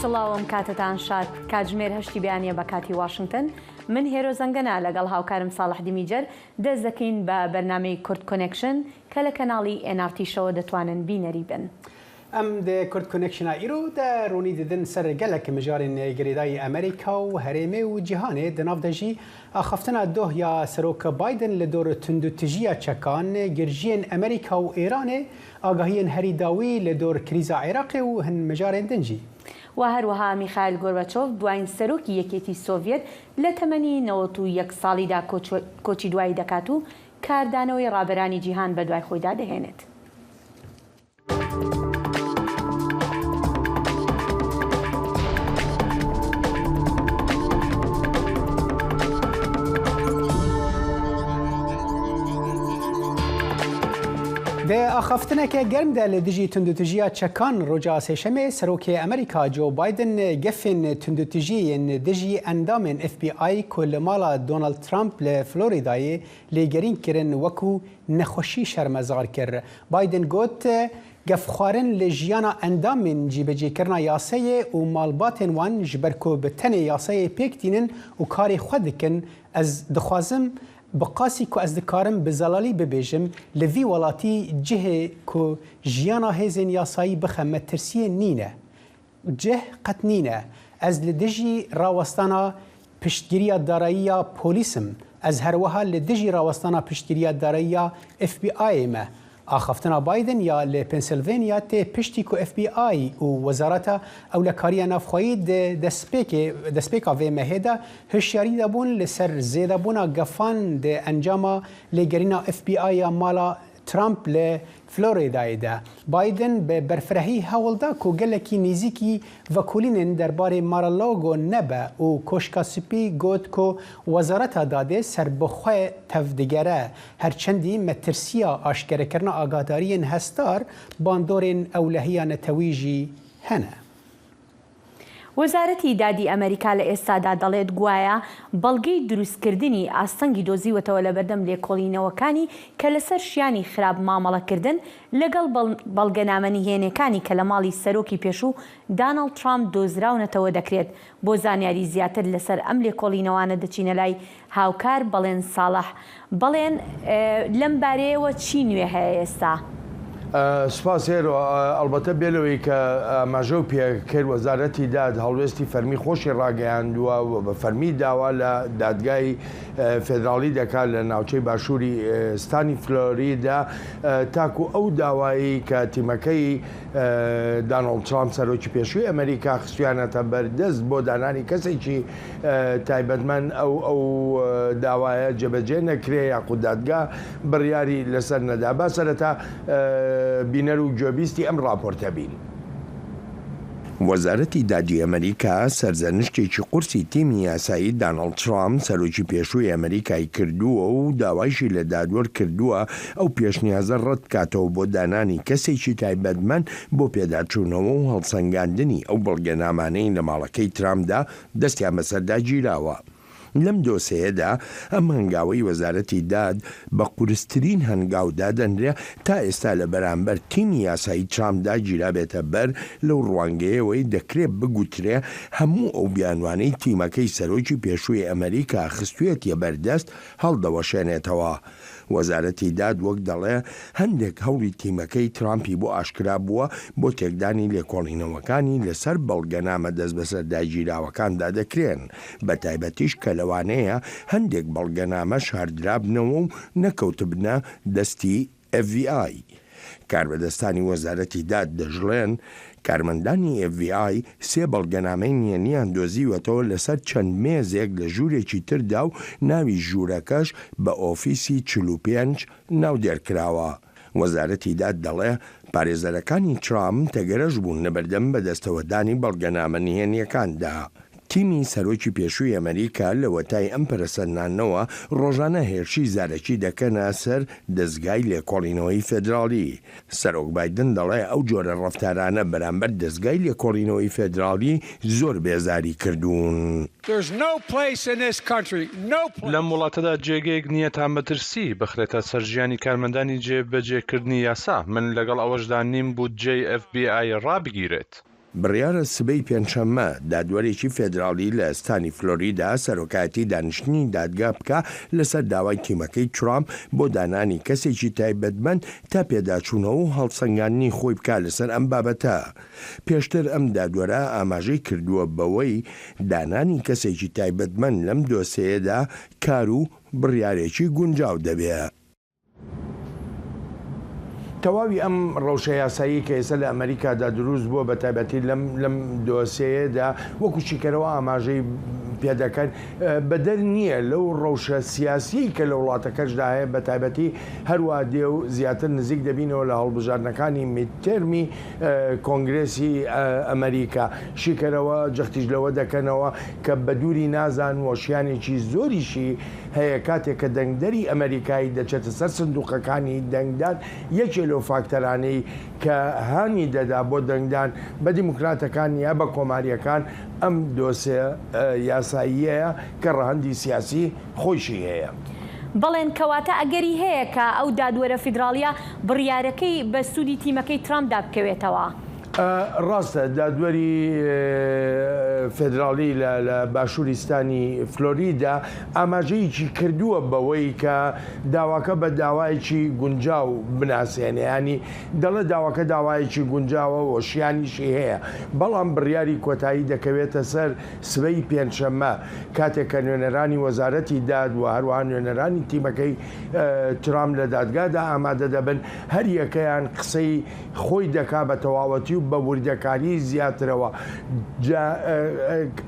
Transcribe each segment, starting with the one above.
سڵاوم کاتتان شاد کاتژمێر هەشتی بیانیە بە کاتی واشنگتن من هێرۆ زەنگەنە لەگەڵ هاوکارم ساڵح دیمیجەر دەست دەکەین بە بەرنامەی کورد کۆنێکشن کە لە کەناڵی NRT شەوە دەتوانن بینەری بن. ئەم دە کورد کۆنێکشنە ئیرۆ دە ڕوونی ددن سەر گەلێک مژارên گرێدای ئەمریکا و هەرێمێ و جیهانê di nav de jî axaftina dohya Seroka Biden li dor tundutijiya çekan girjiyên Amerîka û Îranê agahiyên herî dawî li dor krîza Iraqê û hin mijarên din jî. و هەروەها میخائیل گۆرباچۆف دوایین سەرۆکی یەکێتی سۆڤیەت لە تەمەنی 91 ساڵیدا کۆچی دوایی دەکات و کاردانەوەی ڕابەرانی جیهان بە دوای خۆیدا دەهێنێت. Di axaftineke germ de li dijî tundutijiya çekan roja sêşemê Serokê Amerîka Joe Biden gefên tundutijiyên dijî endamên FBI ku li mala Donald Trump li Floridayê lêgerîn kirin wekû nexweşî şermezar kir. Biden got gefxwarin li jiyana endamên cîbecêkirina yasayê û malbatên wan ji ber ku bi tenê yasayê pêk tînin û karê xwe dikin ez dixwazim بقاسی کو از دکارم به زلالی ببیجم لوی ولاتی جه کو جیانا هزین یاسایی بخه مترسیه نینه جه قط نینه از لدجی راوستانا پشتگیری دارایی پولیسم از هر وها لدجی راوستانا پشتگیری دارایی FBI ما آخفتنا بایدن یا لپنسیلوانیا ته پشتی کو FBI و وزارت اولکاری نافخوایی دسپیکا و مهدا هشیاری دابون لسر زیده بونا گفان ده انجام لگرینا FBI مالا ترامپ ل فلوریدای ده بایدن به برفرهی هولدا کو گلکی نیزیکی وکولین درباره مارالاگو نبه و کوشکاسپی گوت کو وزارت داده سر بخواه تفدگره هرچندی مترسیا آشکره کرنا آگادارین هستار باندورین اولهیان تویجی هنه. وەزارەتی دادی ئەمریکا لە ئێستادا دەڵێت گوایە بەڵگەی دروستکردنی ئاستەنگی دۆزیوەتەوە لە بەردەم لێکۆڵینەوەکانی کە لەسەر شیانی خراپ مامەڵەکردن لەگەڵ بەڵگەنامەنیهێنەکانی کە لە ماڵی سەرۆکی پێشوو داناڵد ترامپ دۆزراونەتەوە دەکرێت بۆ زانیاری زیاتر لەسەر ئەم لێکۆڵینەوانە دەچینە لای هاوکار بەڵێن ساڵح بەڵێن لەم بارەیەوە چی نوێ هەیە ئێستا؟ سپاس هێرۆ ئەلبەتە بێلەوەی کە ئاماژە و پێکرد وەزارەتی داد هەڵوێستی فەرمی خۆشی ڕاگەیاندووە و بە فەرمی داوا لە دادگای فێدراڵی دەکات لە ناوچەی باشووری ستانی فلۆریدا تاکو ئەو داوایی کە تیمەکەی داناڵد ترامپ سەرۆکی پێشووی ئەمریکا خستویانەتە بەردەست بۆ دانانی کەسێکی تایبەتمەند ئەو داوایە جێبەجێ نەکرێ یاخو دادگا بڕیاری لەسەر نەدا با سەرەتا بینەر و گوێبیستی ئەم راپۆرتە بین. وەزارەتی دادی ئەمریکا سەرزەنشتێکی قورسی تیمی یاسایی داناڵد ترامپ سەرۆکی پێشووی ئەمریکای کردووە و داوایشی لە دادوەر کردووە ئەو پێشنیازە ڕەت کاتەوە بۆ دانانی کەسێکی تایبەتمەند بۆ پێداچوونەوە و هەڵسەنگاندنی ئەو بەڵگەنامانەی لە ماڵەکەی ترامپدا دەستیان بەسەردا گیراوە. لەم دۆسەیەدا ئەم هەنگاوەی وەزارەتی داد بە قورسترین هەنگاودا دەنرێ تا ئێستا لە بەرامبەر تیمی یاسایی ترامپدا گیرا بێتە بەر لەو ڕوانگەیەوەی دەکرێت بگوترێ هەموو ئەو بیانوانەی تیمەکەی سەرۆکی پێشووی ئەمریکا خستوێتیە بەردەست هەڵدەوەشێنێتەوە. وەزارەتی داد وەک دەڵێ هەندێک هەوڵی تیمەکەی ترامپی بۆ ئاشکرا بووە بۆ تێکدانی لێکۆڵینەوەکانی لەسەر بەڵگەنامە دەست بەسەردا گیراوەکاندا دەکرێن بە تایبەتیش کە لەوانەیە هەندێک بەڵگەنامە شاردرابنەوە و نەکەوتبنە دەستی FBI. کاربەدەستانی وەزارەتی داد دەژڵێن کارمەندانی FBI سێ بەڵگەنامەی نێنیان دۆزیوەتەوە لەسەر چەند مێزێک لە ژوورێکی تردا و ناوی ژوورەکەش بە ئۆفیسی 45 ناو دێرکراوە. وەزارەتی داد دەڵێ پارێزەرەکانی ترامپ تەگەرەش بوون لەبەردەم بەدەستەوەدانی بەڵگەنامە نهێنیەکاندا. تیمی سەرۆکی پێشووی ئەمریکا لە وەتای ئەم پەرسەندانەوە ڕۆژانە هێرشی زارەکی دەکەنە سەر دەستگای لێکۆڵینەوەی فێدراڵی. سەرۆک بایدن دەڵێ ئەو جۆرە ڕەفتارانە بەرامبەر دەستگای لێکۆڵینەوەی فێدراڵی زۆر بێزاری کردوون. لەم وڵاتەدا جێگەیەک نییە تا مەترسی بخرێتە سەرژیانی کارمەندانی جێبەجێکردنی یاسا. من لەگەڵ ئەوەشدا نیم بودجەی FBI ڕابگیرێت. بڕیارە سبەی پێنجشەممە دادوەرێکی فێدراڵی لە ئەستانی فلۆریدا سەرۆکایەتی دانیشتنی دادگا بکە لەسەر داوای تیمەکەی ترامپ بۆ دانانی کەسێکی تایبەتمەند تا پێداچوونەوە و هەڵسەنگاندنی خۆی بکە لەسەر ئەم بابەتە. پێشتر ئەم دادوەرە ئاماژەی کردووە بەوەی دانانی کەسێکی تایبەتمەند لەم دۆسەیەدا کار و بڕیارێکی گونجاو دەبێت. تەواوی ئەم ڕەوشە یاسایی کە ئێستا لە ئەمریکادا دروست بووە بە تایبەتی لەم دۆسەیەدا وەکو چیکەرەوە ئاماژەی پێدەکەن بەدەر نییە لەو ڕەوشە سیاسی کە لە وڵاتەکەشدا هەیە بە تایبەتی هەروە دێ و زیاتر نزیک دەبینەوە لە هەڵبژاردنەکانی میدتێرمی کۆنگرێسی ئەمریکا. شیکەرەوە جەختیش لەوە دەکەنەوە کە بە دووری نازان وەشیانێکی زۆریشی هەیە کاتێک کە دەنگدەری ئەمریکایی دەچێتە سەر سندوقەکانی دەنگدان یەکێ لەو فاکتەرانەی کە هانی دەدا بۆ دەنگدان بە دیموکراتەکان یا بە کۆماریەکان ئەم دۆسێ یاساییەیە کە ڕەهەندی سیاسی خۆشی هەیە. بەڵێن کەواتە ئەگەری هەیە کە ئەو دادوەرە فیدراڵیە بڕیارەکەی بە سوودی تیمەکەی ترامپدا بکەوێتەوە. ڕاستە دادوەری فێدراڵی لە باشووریستانی فلۆریدا ئاماژەیەکی کردووە بەوەی کە داواکە بە داوایەکی گونجاو بناسێنێ، ینی دەڵێ داواکە داوایەکی گونجاوە وەشیانیشی هەیە، بەڵام بڕیاری کۆتایی دەکەوێتە سەر سبەی پێنجشەممە کاتێک کە نوێنەرانی وەزارەتی داد و هەروەها نوێنەرانی تیمەکەی ترامپ لە دادگادا ئامادە دەبن هەر یەکەیان قسەی خۆی دەکا بە تەواوەتی و بە وردەکاری زیاترەوە.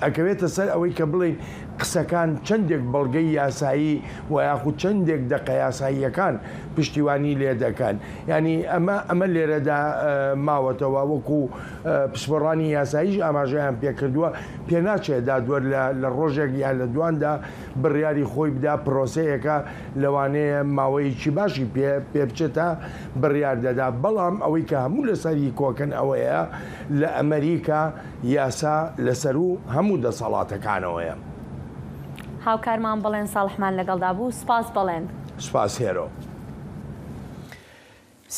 ئەکەوێتە سەر ئەوەی کە بڵین قسەکان چەندێک بەڵگەی یاسایی و یاخود چەندێک دەقە یاساییەکان پشتیوانی لێ دەکەن. ینی ئەمە لێرەدا ماوەتەوە وەکو پشتوەڕانی یاساییش ئاماژەیان پێکردووە پێناچێت دادوەر لە ڕۆژێک یان لە دواندا بڕیاری خۆی بدا پرۆسەیەکە لەوانەیە ماوەیەکی باشی پێ بچێتە بڕیار دەدا. بەڵام ئەوەی کە هەموو لەسەری کۆکن ئەوەیە لە ئەمریکا یاسا لەسەر و هەموو دەسەڵاتەکانەوەیە. هاوکارمان بڵێن ساڵحمان لەگەڵدا بوو. سپاس بڵێن. سپاس هێرۆ.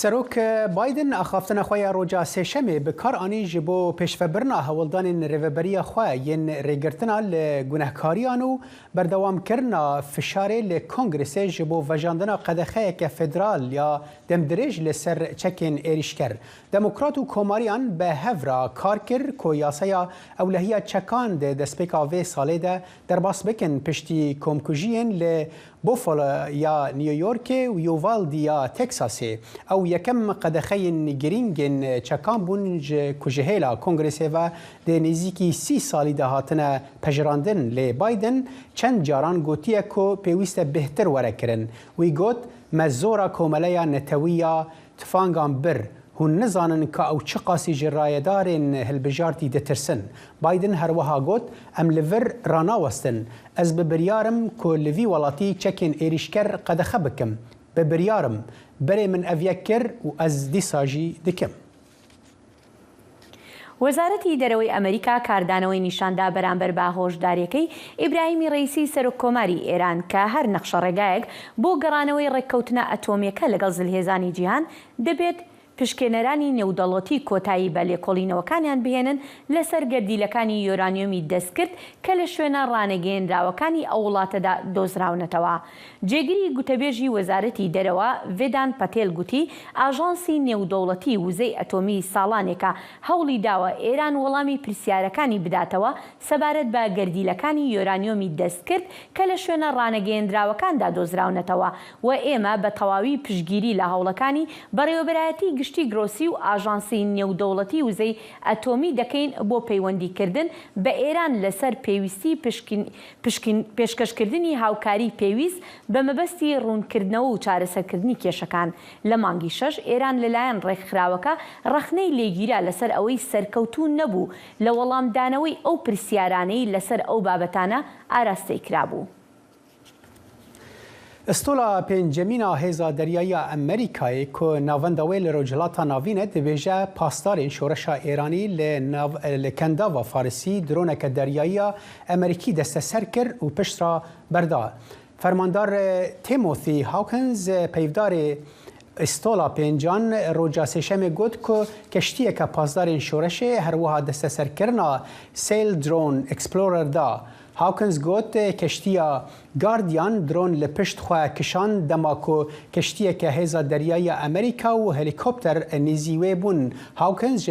سەرۆک بایدن ئاخافتنە خۆیان ڕۆژا سێشەمێ bi kar anî ji bo pêşvebirina hewildanên rêveberiya xwe yên rêgirtina li gunehkariyan û berdewamkirina fişarê li Kongresê ji bo vejandina qedexeyeke federal ya demdirêj li ser çekên êrîşker. Demokrat û komariyan bi hev re kar kir ku yasaya ewlehiya çekan de destpêka vê salê de derbas bikin piştî komkujiyên li Buffalo ya New Yorkê û Uvalde ya Texasê. Ew yekem qedexeyên girîngên çekan bûn ji ku ji hêla Kongresê ve dê nêzîkî 30 salî de hatine pejirandin lê Biden çend caran gotiye ku pêwîst e bêhtir were kirin. Wî got me zora komeleya netewiya tifangan bir hûn nizanin ka ew çi qasî ji rayedarên hilbijartî ditirsin. Biden her wiha got em li vir ranawestin. Ez bi biryarim ku li vî welatî çekên êrîşker qedexe bikim. Bi biryarim berê min ev yek kir û ez dîsa jî dikim. وەزارەتی دەرەوەی ئەمریکا کاردانەوەی نیشاندا بەرامبەر بە هۆشداریەکەی ئیبراهیمی ڕەیسی سەرۆک کۆماری ئێران کە هەر نەخشە ڕێگایەک بۆ گەڕانەوەی ڕێککەوتنە ئەتۆمیەکە لەگەڵ زلهێزانی جیهان دەبێت پشکێنەرانی نێودەوڵەتی کۆتایی بە لێکۆڵینەوەکانیان بهێنن لەسەر گەردیلەکانی یۆرانیۆمی دەستکرد کە لە شوێنە ڕانەگەیەنراوەکانی ئەو وڵاتەدا دۆزراونەتەوە. جێگیری گوتەبێژی وەزارەتی دەرەوە ڤێدان پەتێل گوتی ئاژانسی نێودەوڵەتی وزەی ئەتۆمی ساڵانێکە هەوڵی داوە ئێران وەڵامی پرسیارەکانی بداتەوە سەبارەت بە گەردیلەکانی یۆرانیۆمی دەستکرد کە لە شوێنە ڕانەگەیەنراوەکاندا دۆزراونەتەوە و ئێمە بە تەواوی پشگیری لە هەوڵەکانی بەڕێوەبەرایەتی گشتی گرۆسی و ئاژانسی نێودەوڵەتی وزەی ئەتۆمی دەکەین بۆ پەیوەندیکردن بە ئێران لەسەر پێویستی پێشکەشکردنی هاوکاری پێویست بە مەبەستی ڕوونکردنەوە و چارەسەرکردنی کێشەکان. لە مانگی 6 ئێران لەلایەن ڕێکخراوەکە ڕەخنەی لێگیرا لەسەر ئەوەی سەرکەوتوو نەبوو لە وەڵامدانەوەی ئەو پرسیارانەی لەسەر ئەو بابەتانە ئاراستەی کرابوو. استۆلا پێنجەمینە هێزا دەریاییە ئەمریکایە کو ناوەندە وێ لە ڕۆژهەڵاتە ناوینە دەبێژە پاسدارین شۆڕەشە ئێرانی لە کەنداڤە فارسی درۆنەکە دەریاییە ئەمریکی دەستە سەر کرد و پشترا بەردا. فەرماندار تیمۆتی هاوکنز پەیدارێ استولا پێنجان ڕۆژا سێشەمێ گوت کو کەشتیەکە پاسدارên شۆرەشê هەروەها دەستەسەرکردنا سیل درۆن ئەکسپلۆرەر دا. هاوکنز گوت کشتیا گاردیان درون لپشت خواه کشان دما کو کشتیه که هیزا دریای امریکا و هلیکوپتر نیزیوه بون. هاوکنز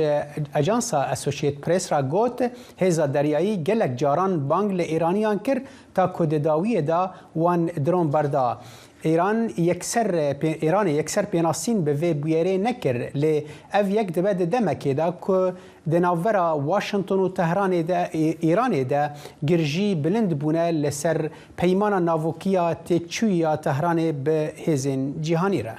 اجانسا اسوشیت پریس را گوت هیزا دریایی گلک جاران بانگ لإیرانیان کر تا کودداوی دا وان درون بردا. ایران یکسر پیناسین به وی بیاره نکر لی او یک دبد دمکی دا که دناورا واشنطن و تهران دا ایران دا گرجی بلند بونه لسر پیمان ناوکیا تچویا تهران به هزین جهانی را.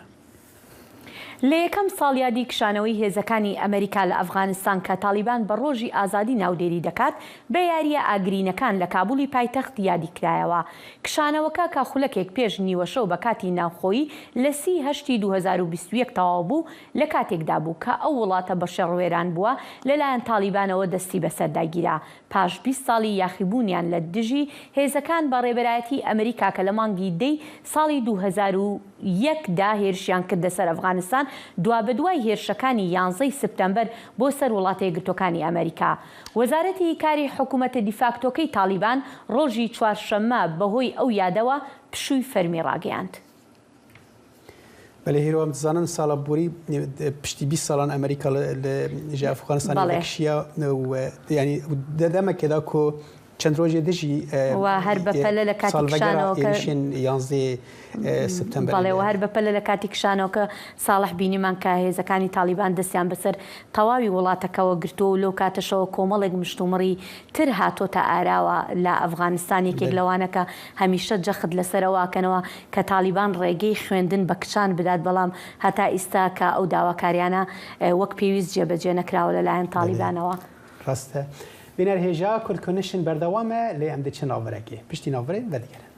لە یەکەم ساڵیادی کشانەوەی هێزەکانی ئەمریکا لە ئەفغانستان کە تالیبان بە ڕۆژی ئازادی ناودێری دەکات بە یاریە ئاگرینەکان لە کابولی پایتەخت یادی کرایەوە. کشانەوەکە کە خولەکێک پێش نیوەشەو بە کاتی ناوخۆیی لە 30 2021 تەواو بوو لە کاتێکدا بوو کە ئەو وڵاتە بە شەڕوێران بووە لەلایەن تالیبانەوە دەستی بەسەرداگیرا. پاش 20 ساڵی یاخیبوونیان لە دژی هێزەکان بە ڕێبەرایەتی ئەمریکا کە لە مانگی دەی ساڵی 2001 دا هێرشیان کردە سەر ئەفغانستان دوا بەدوای هێرشەکانی 11 سپتەمبەر بۆ سەر وڵاتە یەکگرتوەکانی ئەمریکا. وەزارەتی کاری حکوومەتە دیفاکتۆکەی تالیبان ڕۆژی چوارشەممە بەهۆی ئەو یادەوە پشووی فەرمی ڕاگەیاند. بله هیرو زنان سال بوری پشتی 20 سالان امریکا لجای افغانستان یکشیا و یعنی دادم که دا کو چند روزی دژی و هر بپله لکاتی کشانو که 11 سپتامبر بله و هر بپله لکاتی کشانو که صالح بینی من که هێزەکانی تالیبان دەستیان بەسەر تەواوی وڵاتەکەوە گرتووە و لەو کاتەشەوە کۆمەڵێک مشتومڕی تر هاتۆتە ئاراوە لە ئەفغانستان یەکێک لەوانەکە هەمیشە جەخت لەسەرەوەکەنەوە کە تالیبان ڕێگەی خوێندن بە کچان بدات بەڵام هەتا ئیستا کە ئەو داواکاریانە وەک پێویست جێبەجێ نەکراوە لەلایەن تالیبانەوە. ڕاستە. بینەر هێژا کورتکۆنشن بەردەوامە لێ ئەم دەچێت ناوەرەکێ پشتی ناوەرێن بەدیگەرن.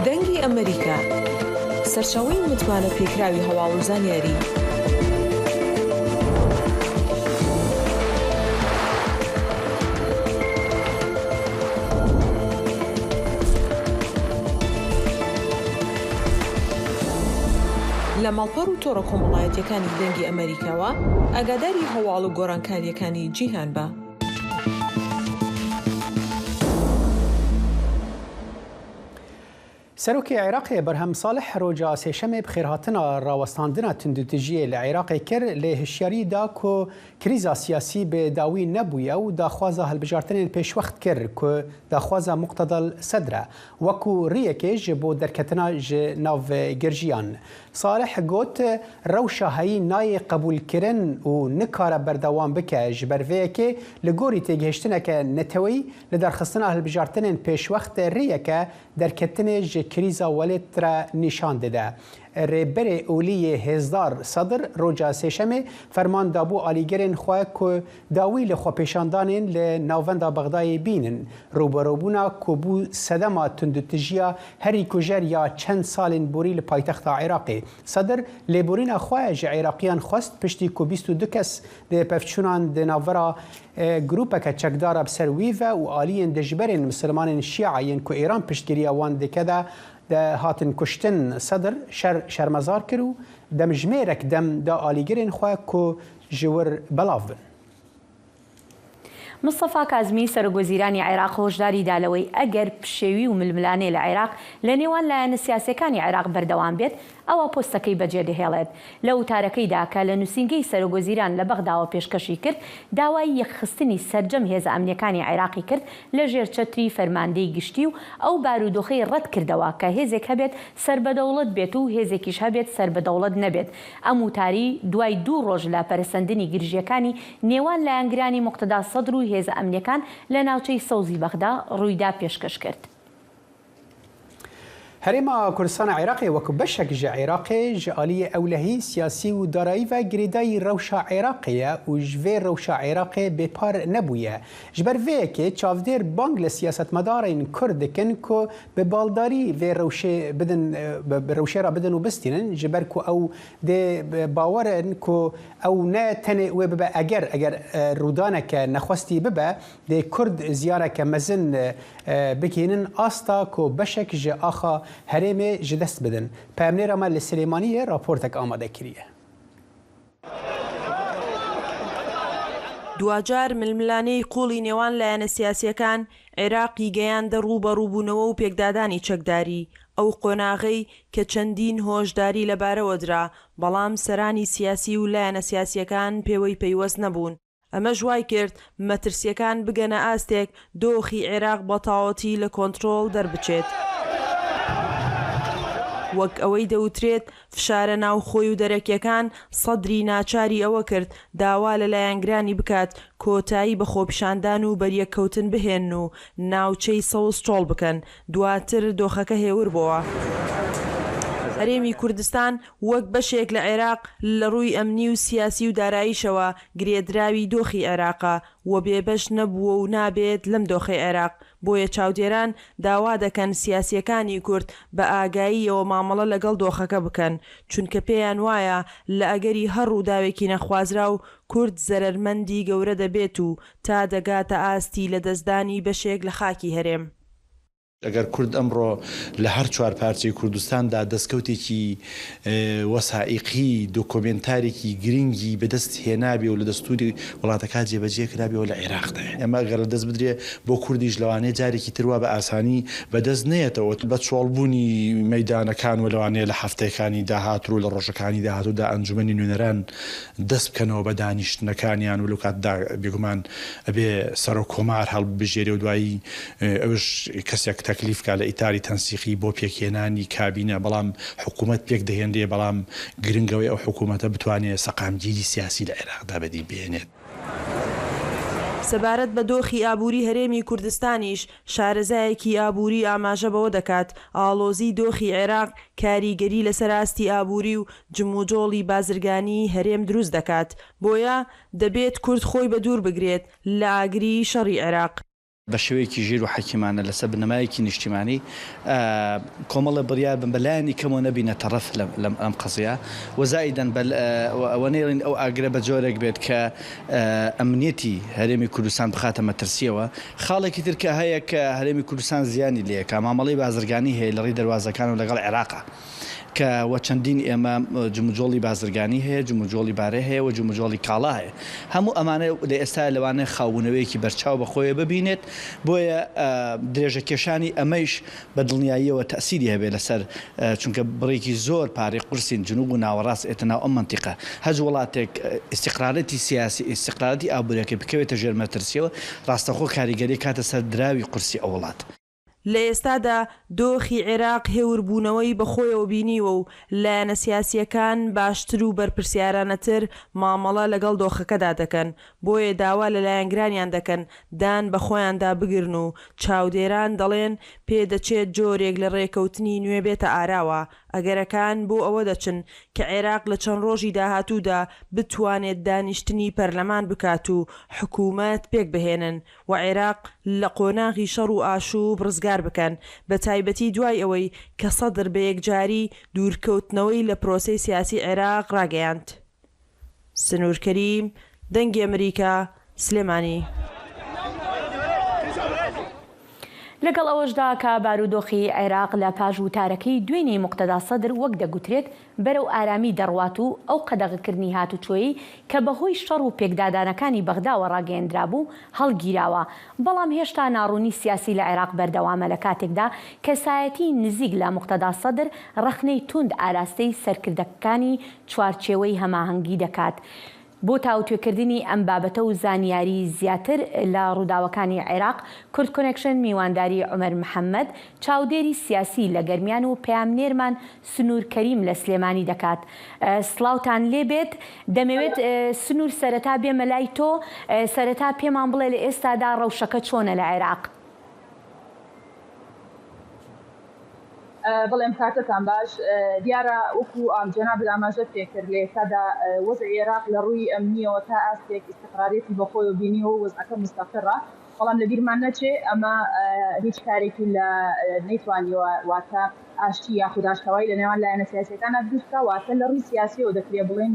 دەنگی ئەمریکا سەرچاوەی متمانە پێکراوی هەواڵ و زانیاری لە ماڵپەڕ و تۆڕە کۆمەڵایەتیەکانی دەنگی ئەمریکاوە ئاگاداری هەواڵ و گۆڕانکاریەکانی جیهان بە. سەرۆکی عێراقی بەرهەم ساڵح ڕۆژا سێشەمێ بخێرهاتنە ڕاوەستاندنە توندوتیژیە لە عێراقی کرد لێ هشیاریدا کۆ کریزا سیاسی بێ داوی نەبوویە و داخوازە هەڵبژارتنێن پێشوەخت کرد کۆ داخوازە مقتەدەل سەدرە وەکو ڕیەکێ ji بۆ دەرکەتنە ji navgirjiyan. صالح گوت ڕەوشە هەیی نایە قبولکردن و نکارە بەردەوام بکە ji ber vê yekê li gorî têgihiştineke netewî li derxistina hilbijartinên pêşwext rêyeke derketinê ji krîza welêt re nîşan dide. Rêberê Oliyê Hêzdar Sedr roja sêşemê ferman dabû alîgerên xwe ku dawî li xwepêşandanên li navbenda Bexdayê bînin. Rûberobûna ku bû sedema tundutijiya herî kujer ya çend salên borî li paytexta Iraqê. Sedr lêborîna xwe ji Iraqiyan xwest piştî ku 22 kes dê pevçûnan di navbera grûpeke çekdara bi ser wî ve û aliyên dijberên Mislimanên Şîa yên ku Îran piştgiriya wan dike de هاتن کشتن صدر شرمزار کرو دم جمێرek dem da alîgerên xwe ku ji wir belav bin. مستەفا کازمی سەرۆکوەزیرانی عێراق هۆشداری دا لەوەی ئەگەر پشێوی و ململانەی لە عێراق لە نێوان لایەنە سیاسەکانی عێراق بەردەوام بێت ئەوە پۆستەکەی بەجێ دەهێڵێت. لە وتارەکەیدا کە لە نووسینگەی سەرۆکوەزیران لە بەغداوە پێشکەشی کرد داوای یەکخستنی سەرجەم هێزە ئەمنیەکانی عێراقی کرد لە ژێر چەتری فەرماندەی گشتی و ئەو بارودۆخەی ڕەت کردەوە کە هێزێک هەبێت سەربەدەوڵەت بێت و هێزێکیش هەبێت سەربەدەوڵەت نەبێت. ئەم وتاری دوای 2 ڕۆژ لە پەرسەندنی گرژیەکانی نێوان لایەنگرانی مقتەدا سەدر و هێزە ئەمنیەکان لە ناوچەی سەوزی بەغدا ڕوویدا پێشکەش کرد. هەرێما کوردستان عێراقی وەکو بەشێک ji عێراقê ji aliyê ewlehî siyasî û darayî ve girêdayî rewşa Iraqê ye û ji vê rewşa Iraqê bêpar nebûye. Ji ber vê yekê çavdêr bang li siyasetmedarên Kurd dikin ku bi baldarî vê rewşê ra bidin û bistînin ji ber ku ew dê bawerin ku ew ne tenê wê bibe eger rûdaneke nexwestî bibe dê Kurd ziyareke mezin bikînin asta ku beşek ji axa هەرێمێ ji dest bidin. Peyamnêra me li Silêmaniyê raportek amade kiriye. دوجار ململانەی قوڵی نێوان لایەنە سیاسیەکان عێراقی گەیاندە ڕوبەڕووبوونەوە و پێکدادانی چەکداری ئەو قۆناغەی کە چەندین هۆشداری لەبارەوە درا بەڵام سەرانی سیاسی و لایەنە سیاسیەکان پێوەی پەیوەست نەبوون. ئەمە ژوای کرد مەترسیەکان بگەنە ئاستێک دۆخی عێراق بە تاوەتی لە کۆنتڕۆڵ دەربچێت. وەک ئەوەی دەوترێت فشارە ناوخۆی و دەرەکیەکان سەدری ناچاری ئەوە کرد داوا لە لایەنگرانی بکات کۆتایی بە خۆپیشاندان و بەریەککەوتن بهێن و ناوچەی سەوز چۆڵ بکەن دواتر دۆخەکە هێور بووە. هەرێمی کوردستان وەک بەشێک لە عێراق لە ڕووی ئەمنی و سیاسی و داراییشەوە گرێدراوی دۆخی عێراقا و بێبەش نەبووە و نابێت لەم دۆخی عێراق. بۆیە چاودێران داوا دەکەن سیاسیەکانی کورد بە ئاگاییەوە مامەڵە لەگەڵ دۆخەکە بکەن چونکە پێیان وایە لە ئەگەری هەر ڕووداوێکی نەخوازرا و کورد زەرمەندی گەورە دەبێت و تا دەگاتە ئاستی لە دەستدانی بەشێک لە خاکی هەرێم. ئەگەر کورد ئەمڕۆ لە هەر چوار پارچەی کوردستاندا دەستکەوتێکی وەسائیقی دۆکۆمنتارێکی گرنگی بەدەست هێنابێ و لە دەستوری وڵاتەکە جێبەجێ کرابێەوە لە عێراقدا ئەمە گەڕە دەست بدرێ بۆ کوردیش لەوانەیە جارێکی تروا بە ئاسانی بەدەست نێتەوە بە چۆڵبوونی مەیدانەکان و لەوانەیە لە هەفتەیەکانی داهات و لە ڕۆژەکانی داهاتوودا ئەنجومەنی نوێنەران دەست بکەنەوە بە دانیشتنەکانیان و لە کاتدا بێگومان ئەبێ سەر و کۆمار هەڵبژێرێ و دوایی ئەوش کەسێک تەکلیفکە لە ئیتاری تەنسیقی بۆ پێکهێنانی کابینە بەڵام حکوومەت پێک دەهێنرێ بەڵام گرنگەوەی ئەو حکوومەتە بتوانێت سەقامگیری سیاسی لە عێراقدا بەدی بێنێت. سەبارەت بە دۆخی ئابووری هەرێمی کوردستانیش شارەزایەکی ئابووری ئاماژە بەوە دەکات ئاڵۆزی دۆخی عێراق کاریگەری لەسەر ئاستی ئابووری و جموجۆڵی بازرگانی هەرێم دروست دەکات بۆیە دەبێت کورد خۆی بە دوور بگرێت لە ئاگری شەڕی عێراق. بە شێوەیەکی ژیر و حەکیمانە لەسەر بنەمایەکی نیشتیمانی کۆمەڵە بڕیار بن بەلایانی کەمەوە نەبینە تەڕەف لەم قەزەیە وەزایدەن ئەوە نێڵین ئەو ئاگرە بە جۆرێک بێت کە ئەمنیەتی هەرێمی کوردستان بخاتە مەترسیەوە خاڵێکی ترکە هەیە کە هەرێمی کوردستان زیانی لێکە مامەڵەی بازرگانی هەیە لە ڕێی دەواازەکان و لەگەڵ عێراقا کە وە چەندین ئێمە جموجۆڵی بازرگانی هەیە جموجۆڵی بارێ هەیە و جموجۆڵی کاڵا هەیە هەموو ئەمانە لە ئێستا لەوانەیە خاونەوەیەکی بەرچاو بەخۆیە ببینێت بۆیە درێژە کێشانی ئەمەش بە دڵنیاییەوە تەسیری هەبێت لەسەر چونکە بڕێکی زۆر پارەی قورسین جنوب و ناوەڕاست ئێتەناو ئەم منتیقە هەج وڵاتێک ئیستیقرارەتی سیاسی ئیستیقرارەتی ئابوووریەکە بکەوێتە ژێر مەترسیەوە ڕاستەخۆ کاریگەری کاتە سەر دراوی قورسی ئەو وڵات. لە ئێستادا دۆخی عێراق هێوربوونەوەی بەخۆیەوە بینیوە و لایەنە سیاسیەکان باشتر و بەرپرسیارانەتر مامەڵە لەگەڵ دۆخەکەدا دەکەن بۆیە داوا لە لایەنگرانیان دەکەن دان بە خۆیاندا بگرن و چاودێران دەڵێن پێدەچێت جۆرێک لە ڕێکەوتنی نوێ بێتە ئاراوە ئەگەرەکان بۆ ئەوە دەچن کە عێراق لە چەند ڕۆژی داهاتوودا بتوانێت دانیشتنی پەرلەمان بکات و حکوومەت پێک بهێنن و عێراق لە قۆناغی شەڕ و ئاشوب ڕزگار بکەن بە تایبەتی دوای ئەوەی کە سەدر بە یەکجاری دوورکەوتنەوەی لە پرۆسەی سیاسی عێراق ڕاگەیاند. سنوور کەریم دەنگی ئەمریکا سلێمانی. لەگەڵ ئەوەشدا کە بارودۆخی عێراق لە پاش وتارەکەی دوێنێ موقتەدا سەدر وەک دەگوترێت بەرەو ئارامی دەڕوات و ئەو قەدەغەکردنی هاتوچۆیی کە بەهۆی شەڕ و پێکدادانەکانی بەغداوە ڕاگەیەندرا بوو هەڵگیراوە بەڵام هێشتا ناڕوونی سیاسی لە عێراق بەردەوامە لە کاتێکدا کەسایەتی نزیک لە موقتەدا سەدر ڕەخنەی توند ئاراستەی سەرکردەکانی چوارچێوەی هەماهەنگی دەکات. بۆ تاوتوێکردنی ئەم بابەتە و زانیاری زیاتر لە ڕووداوەکانی عێراق کورد کۆنێکشن میوانداری عومەر محەممەد چاودێری سیاسی لە گەرمیان و پەیامنێرمان سنوور کەریم لە سلێمانی دەکات. سڵاوتان لێبێت دەمەوێت سنوور سەرەتا بێمە لای تۆ سەرەتا پێمان بڵێ لە ئێستادا ڕەوشەکە چۆنە لە عێراق. بەڵێم کاتتان باش دیارە وەکو ئامجەناب ئاماژە پێکرد لە ئێستادا وەزع عێراق لە ڕووی ئەمنیەوە تا ئاستێک استقرارێتی بەخۆی و بینیەوە وەزعەکە مستەقرە بەڵام لە بیرمان نەچێ ئەمە هیچ کارێکی لە نەیتوانیەوە واتە ئاشتی یاخوداشتەوەی لە نێوان لایەنە سیاسیەکانە دروستکە واتە لە ڕووی سیاسیەوە دەکرێت بڵێن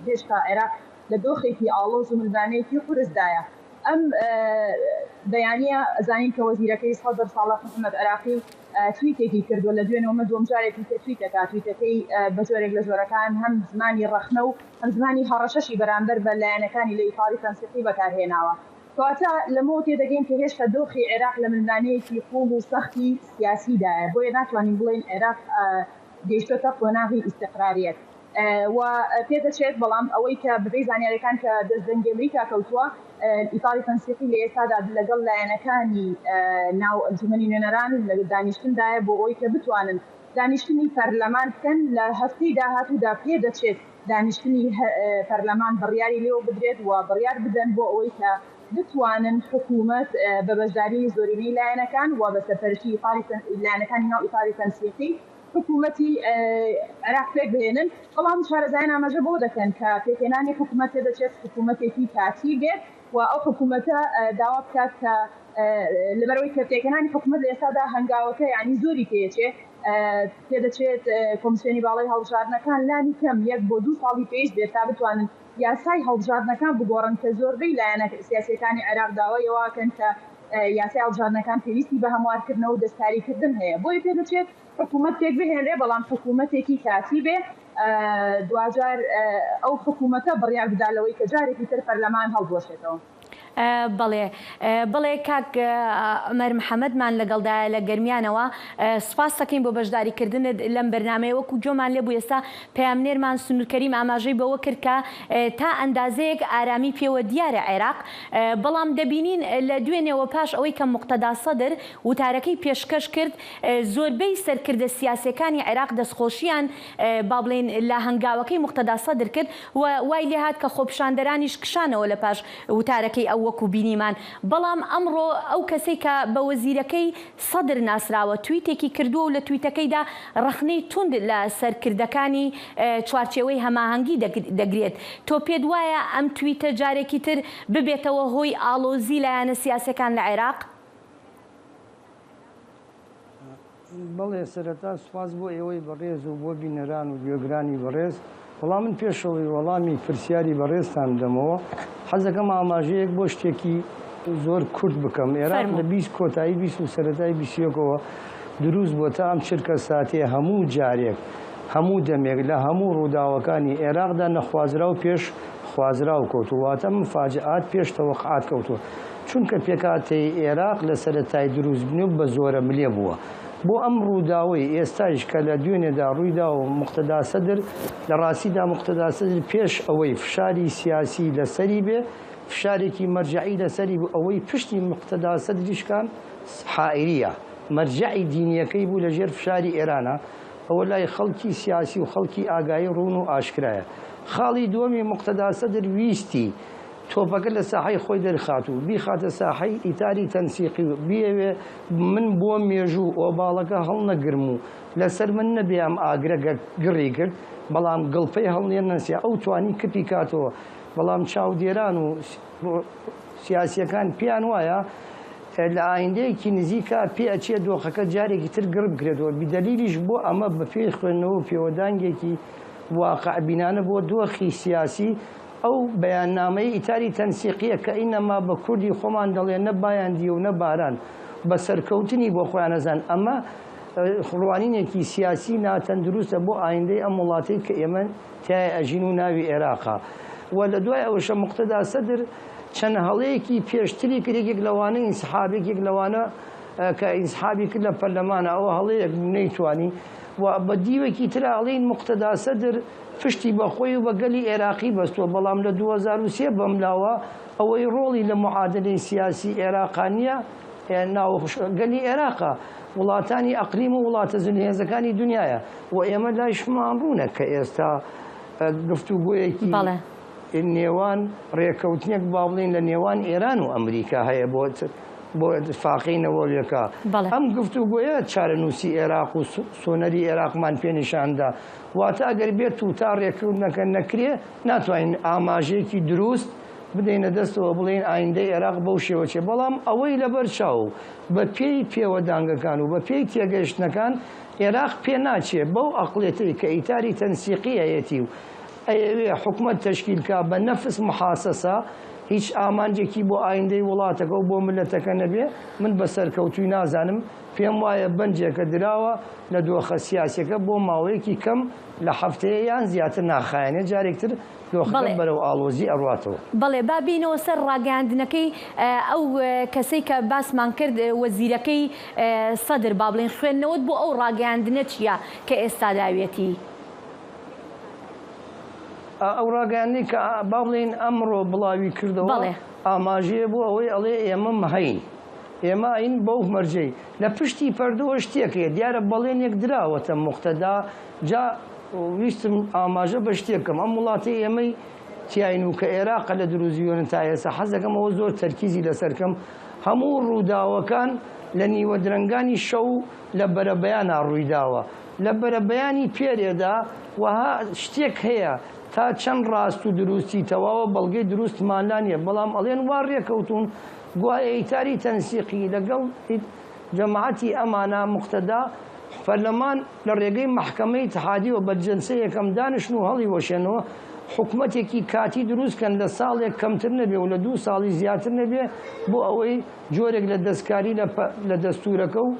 هێشتا عێراق لە دۆخێکی ئاڵۆز و ملبانەیەکی قورسدایە. ئەم بەیانە ئەزانین کە وەزیرەکەی سەدر ساڵح محەممەد عراقی تویتێکی کردووە لە دوێنەوەمە دوم جارێکی تویتەکەی بە جۆرێک لە جۆرەکان هەم زمانی ڕەخنە و هەم زمانی هەڕەشەشی بەرامبەر بە لایەنەکانی لە ئیفادی تەنسیقی بەکارهێناوە. کەواتە لەمەوە تێدەگەین کە هێشتا دۆخی عێراق لە ململانەیەکی قوڵ و سەختی سیاسیدایە، بۆیە ناتوانین بڵێن عێراق گەیشتۆتە قۆناغی ئیستیقراریەت. و پێدەچێت بەڵام ئەوەی کە بەبێ زانیاریەکان کە دەستدەنگی ئەمریکا کەوتووە ئیتاڵی تەنسیقی لە ئێستادا لەگەڵ لایەنەکانی ناو ئەنجومەنی نوێنەران لە دانیشتندایە بۆ ئەوەی کە بتوانن دانیشتنی پەرلەمان بکەن لە هەفتەی داهاتوودا پێدەچێت دانیشتنی پەرلەمان بڕیاری لێوە بدرێت و بڕیار بدەن بۆ ئەوەی کە بتوانن حکوومەت بە بەشداری زۆرینەی لایەنەکان و بە سەرپەرشتی لایەنەکانی ناو ئیتاڵی تەنسیقی حکوومەتی عێراق پێک بهێنن. بەڵام شارەزایان ئاماژە بۆ دەکەن کە پێکهێنانی حکوومەت دەچێت حکوومەتێکی کاتی بێت و ئەو حکوومەتە داوا بکات کە لەبەرەوەی کە پێکهێنانی حکوومەت لە ئێستادا هەنگاوەکە یعنی زۆری پێدەچێت کۆمیسیۆنی باڵای هەڵبژاردنەکان لانی کەم 1 بۆ 2 ساڵی پێش بێت تا بتوانن یاسای هەڵبژاردنەکان بگۆڕن کە زۆربەی لایەنە سیاسیەکانی عێراق داوایەوەکەن کە یاسای هەڵبژاردنەکان پێویستی بە هەموارکردنەوە و دەستکاریکردن هەیە. بۆی پێدەچێت حکوومەت پێک بهێنرێ بەڵام حکوومەتێکی کاتی بێ دوجار ئەو حکوومەتە بڕیار بدالەوەی کە جارێکی تر پەرلەمان هەڵدۆشێتەوە. بڵێ کاک عومەر محەممەدمان لەگەڵدایە لە گەرمیانەوە سپاس دەکەین بۆ بەشداریکردنت لەم بەرنامەیە وەکو جۆمان لێ بوو ئێستا پەیامنێرمان سنوورکەریم ئاماژەی بەوە کرد کە تا ئەندازەیەک ئارامی پێوە دیارە عێراق، بەڵام دەبینین لە دوێنێەوە پاش ئەوەی کە موقتەدا سەدر وتارەکەی پێشکەش کرد زۆربەی سەرکردە سیاسەکانی عێراق دەستخۆشییان با بڵێن لە هەنگاوەکەی موقتەدا سەدر کرد و وای لێ هات کە خۆپشاندەرانیش کشانەوە لە پاش وتارەکەی ئەو وەکو بینیمان. بەڵام ئەمڕۆ ئەو کەسێک کە بە وەزیرەکەی سەدر ناسراوە تویتێکی کردووە و لە تویتەکەیدا ڕخنەی توند لە سەرکردەکانی چوارچێوەی هەماهەنگی دەگرێت. تۆ پێت وایە ئەم تویتە جارێکی تر ببێتەوە هۆی ئاڵۆزی لایەنە سیاسەکان لە عێراق؟ بەڵێ سەرەتا سوپاس بۆ ئێوەی بەڕێز و بۆ بینەران و گوێگرانی بەڕێز. وەڵام من پێشەوەی وەڵامی پرسیاری بەڕێزتان دەمەوە حەزەکەم ئاماژەیەک بۆ شتێکی زۆر کورت بکەم. عێراق لە 20 کۆتایی 20 و سەرەتای 21ەوە دروست بووە تا ئەم چرکە ساتێ هەموو جارێک هەموو دەمێک لە هەموو ڕووداوەکانی عێراقدا نەخوازرا و پێش خوازرا و کەوتوواتە مفاجعات پێش تەوەقعات کەوتووە، چونکە پێکاتەی عێراق لە سەرەتای دروستبوونی بە زۆرە ملێ بووە. بۆ ئەم ڕووداوی ئێستاش کە لە دوێنێدا ڕوویدا و موقتەدا سەدر لە ڕاستیدا موقتەدا سەدر پێش ئەوەی فشاری سیاسی لەسەری بێ فشارێکی مەرجعی لەسەری بوو ئەوەی پشتی موقتەدا سەدریشکان حائریە مەرجعی دینیەکەی بوو لەژێر فشاری ئێرانە. ئەوە لای خەڵکی سیاسی و خەڵکی ئاگایی ڕوون و ئاشکرایە. خاڵی دووەمی موقتەدا سەدر ویستی تۆپەکە لە ساحەی خۆی دەرخات و بیخاتە ساحەی ئیتاری تەنسیقی و بیەوێ من بۆ مێژوو ئۆباڵەکە هەڵ نەگرم و لەسەر من نەبێ ئەم ئاگرە گڕی کرد، بەڵام گڵپەی هەڵنێن نەسیە ئەو توانی کپی کاتەوە. بەڵام چاودێران و سیاسیەکان پیان وایە لە ئایندەیەکی نزیکە پێ ئەچێ دۆخەکە جارێکی تر گڕ بکرێتەوە. بیدەلیلیش بۆ ئەمە بە پێی خوێندنەوە پێوەدانگێکی واقعبینانە بۆ دۆخی سیاسی ئەو بەیاننامەی ئیتاری تەنسیقیە کە ئینەما بە کوردی خۆمان دەڵێ نەبایاندی و نەباران بە سەرکەوتنی بۆ خۆیان نەزان ئەمە ڕوانینێکی سیاسی ناتەندروستە بۆ ئایندەی ئەم وڵاتەی کە ئێمە تای ئەژین و ناوی عێراقا. و لە دوای ئەوەشە موقتەدا سەدر چەند هەڵەیەکی پێشتری کرێکێک لەوانە ئینسحابێکێک لەوانە کە ئینسحابی کرد لە پەرلەمانە ئەوە هەڵەیەک نەیتوانی و بە دیوەکی تر هەڵەیەن موقتەدا سەدر پشتی بەخۆی و بە گەلی عێراقی بەستووە. بەڵام لە 2003 بەملاوە ئەوەی ڕۆڵی لە معادلەی سیاسی عێراقانیە گەلی عێراقا وڵاتانی ئەقلیم و وڵاتە زنهێزەکانی دنیاە و ئێمە لای شمان ڕوونە کە ئێستا گفتوگۆیەکی نێوان ڕێکەوتنێک با بڵین لە نێوان ئێران و ئەمریکا هەیە بۆ اتفاقی نەوەڵیەکە. ئەم گفتوگۆیە چارەنووسی عێراق و سۆنەری عێراقمان پێنیشاندا واتە ئەگەر بێت و تا ڕێکردنەکە نەکرێ ناتوانین ئاماژەیەکی دروست بدەینە دەستەوە بڵێن ئایندەی عێراق بەو شێوەچێ. بەڵام ئەوەی لەبەر چاو بە پێی پێوەدانگەکان و بە پێی تێگەیشتنەکان عێراق پێ ناچێ بەو ئەقڵێتی کە ئیتاری تەنسیقی هەیەتی و ئەوێ حکومەت تەشکیلکە بە نەفس محاسەسە هیچ ئامانجێکی بۆ ئایندەی وڵاتەکە و بۆ ملەتەکە نەبێ من بەسەرکەوتوی نازانم پێم وایە بەنجێکە دراوە لە دۆخە سیاسەکە بۆ ماوەیەکی کەم لە هەفتەیە یان زیاتر ناخایەنێ جارێکتر دۆخەکە بەرەو ئاڵۆزی ئەڕاتەوە. بەڵێ با بینەوە سەر ڕاگەاندنەکەی ئەو کەسەی کە باسمان کرد وەزیرەکەی سەدر با بڵێن خوێندنەوەت بۆ ئەو ڕاگەاندنە چییە کە ئێستا داوێتی؟ ئەو ڕاگەاندنی کە با بڵێن ئەمڕۆ بڵاوی کردەوە ئاماژەیە بۆ ئەوەی ئەڵێ ئێمە مەهەین ئێمە ئین بەو مەرجەی لە پشتی پەردەوە شتێکەیە دیارە بەڵێنێک دراوەتە موختەدا جا ویستم ئاماژە بە شتێکم ئەم وڵاتی ئێمەی تیاین و کە عێراقە لە دروزیۆن تا ئێستا حەز دەکەمەوە زۆر تەرکیزی لەسەرکەم هەموو ڕووداوەکان لە نیوە درەنگانی شەو لە بەرەبەیانە ڕوویداوە لە بەرەبەیانی پێرێدا وەها شتێک هەیە تا چەند ڕاست و دروستی تەواوە بەڵگەی دروستمان نیە بەڵام ئەڵێن وا ڕێکەوتون گوایە ئیتاری تەنسیقی لەگەڵ جەماعەتی ئەمانە موختەدا پەرلەمان لە ڕێگەی محکەمەی اتحادیەوە بەرجەنسە یەکەم دانیشتن و هەڵی وەشێنەوە حکوومەتێکی کاتی دروستکەن لە ساڵێک کەمتر نەبێ و لە 2 ساڵی زیاتر نەبێ بۆ ئەوەی جۆرێک لە دەستکاری لە دەستورەکە و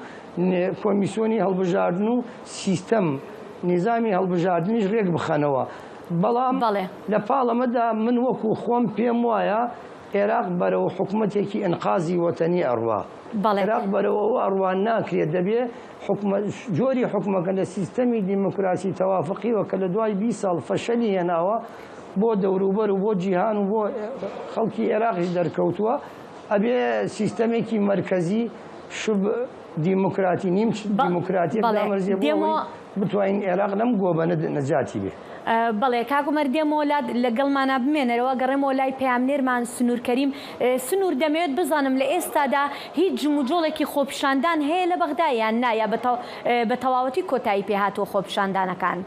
کۆمیسیۆنی هەڵبژاردن و سیستەم نیزامی هەڵبژاردنیش ڕێک بخەنەوە. بەڵام لە پاڵەمەدا من وەکو خۆم پێم وایە عێراق بەرەوە حکوومەتێکی ئەنقازی وەتەنی ئەڕوا عێراق بەرەوە ئەو ئەڕوان ناکرێت دەبێ جۆری حکومەکە لە سیستەمی دیموکراسی تەوافقیوە کە لە دوای 20 ساڵ فەشەلی هێناوە بۆ دەوروبەر و بۆ جیهان و بۆ خەڵکی عێراقیش دەرکەوتووە ئەبێ سیستەمێکی مرکزی شوب دیموکراتی نیم دیموکراتی دامەرزێ بۆ بتوانین عێراق لەم گۆبەنە نەجاتی بێ. بەڵێ کاکومەر دێمە وڵات لەگەڵمانە بمێنەرەوە گەڕێمەوە لای پەیامنێرمان سنوور کەریم. سنوور دەمەوێت بزانم لە ئێستادا هیچ جموجۆڵێکی خۆپیشاندان هەیە لە بەغدا یان نایە بە تەواوەتی کۆتایی پێهاتوە خۆپیشاندانەکان؟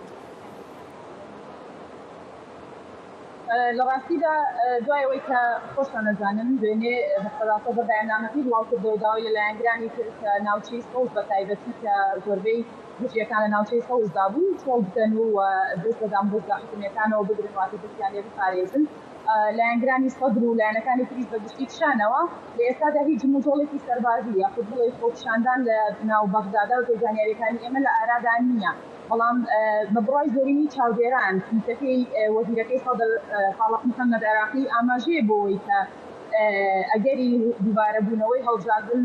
لە ڕاستیدا دوای ئەوەی کە خۆشتان نەزانن دوێنێ بەخەداتە بەدایانامەکەی بڵاوکردەوە داوای لەلایەنگرانی کرد کە ناوچەی سەوز بە تایبەتی کە زۆربەی گوشیەکان لە ناوچەی سەوزدا بوون چۆڵ بکەن و دەست بەدام بۆزدا حکوومەتەکانەوە بگرن واتی دەستیان لێ بپارێزن لایەنگرانی سەدر و لایەنەکانی تریش بە گشتی پیشانەوە لە ئێستادا هیچ جموجۆڵێکی سەربازی یاخود بڵێ خۆپیشاندان لە ناو بەغدادا و پێزانیاریەکانی ئێمە لە ئارادا نییە. بەڵام بە بڕای زۆرینی چاودێران کوتەکەی وەزیرەکەی سەدر خاڵق محەممەد عێراقی ئاماژەیە بۆەوەی کە ئەگەری دووبارە بوونەوەی هەڵبژاردن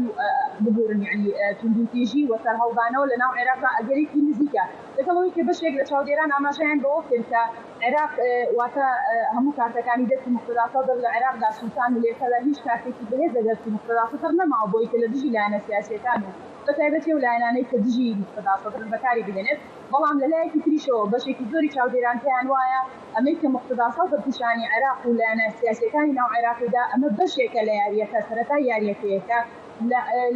ببورن یعنی توندوتیژی و سەرهەڵدانەوە لە ناو عێراقدا ئەگەرێکی نزیکە لەگەڵەوەی کە بەشێک لە چاودێران ئاماژەیان بەوە کرد کە عێراق واتە هەموو کارتەکانی دەستی موقتدا سەدر لە عێراقدا سووتان و لێکەدا هیچ کارتێکی بەهێز لە دەستی موقتدا سەدر نەماوە بۆی کە لە دژی لایەنە سیاسیەکان و بەتایبەتی و لایەنانەی کە دژی موقتدا سەدر بەکاری بهێنێت. بەڵام لەلایەکی تریشەوە بەشێکی زۆری چاودێران پێیان وایە ئەمەی کە موقتدا سەدر پیشانی عێراق و لایەنە سیاسیەکانی ناو عێراقیدا ئەمە بەشێکە لە یاریەکە سەرەتای یاریەکەیەکە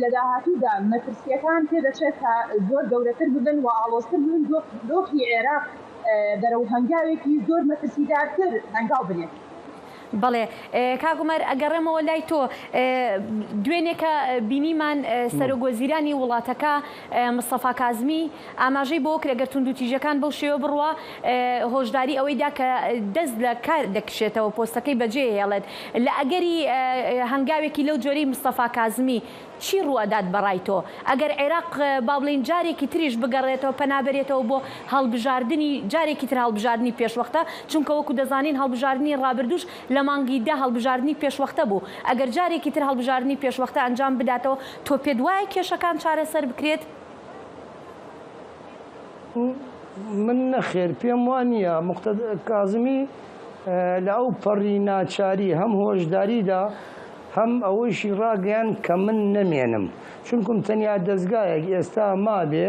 لە داهاتوودا مەترسیەکان پێدەچێت تا زۆر گەورەتر ببن و ئاڵۆزتر بن دۆخی عێراق دەرەو هەنگاوێکی زۆر مەترسیدارتر هەنگاو بنێت. بەڵێ کاکومەر ئەگەڕێمەوە لای تۆ دوێنێکە بینیمان سەرۆگۆزیرانی وڵاتەکە مستەفا کازمی ئاماژەی بۆ کرد ئەگەر توندوتیژەکان بەو شێوە بڕوە هۆشداری ئەوەیدا کە دەست لە کار دەکشێتەوە پۆستەکەی بەجێ هێڵێت لە ئەگەری هەنگاوێکی لەو جۆرەی مستەفا کازمی چی ڕوەدات بەڕای تۆ ئەگەر عێراق با بڵین جارێکی تریش بگەڕێتەوە پەنابێتەوە بۆ هەڵبژاردننی جارێکی تر هەڵبژاردننی پێشوەختە چونکە وەکو دەزانین هەڵبژاردننی ڕابردوش لە مانگی دا هەڵبژاردننی پێشوەختە بوو ئەگەر جارێکی تر هەڵبژاردننی پێشوەختە ئەنجام بداتەوە تۆ پێ دوایە کێشەکان چارەسەر بکرێت؟ من نەخێر پێم وانە موقتەدا کازمی لە ئەو پەڕی ناچاری هەم هۆشداریدا هەم ئەوەیشی ڕاگەیان کە من نەمێنم چونکم تەنیا دەستگایەک ئێستا مابێ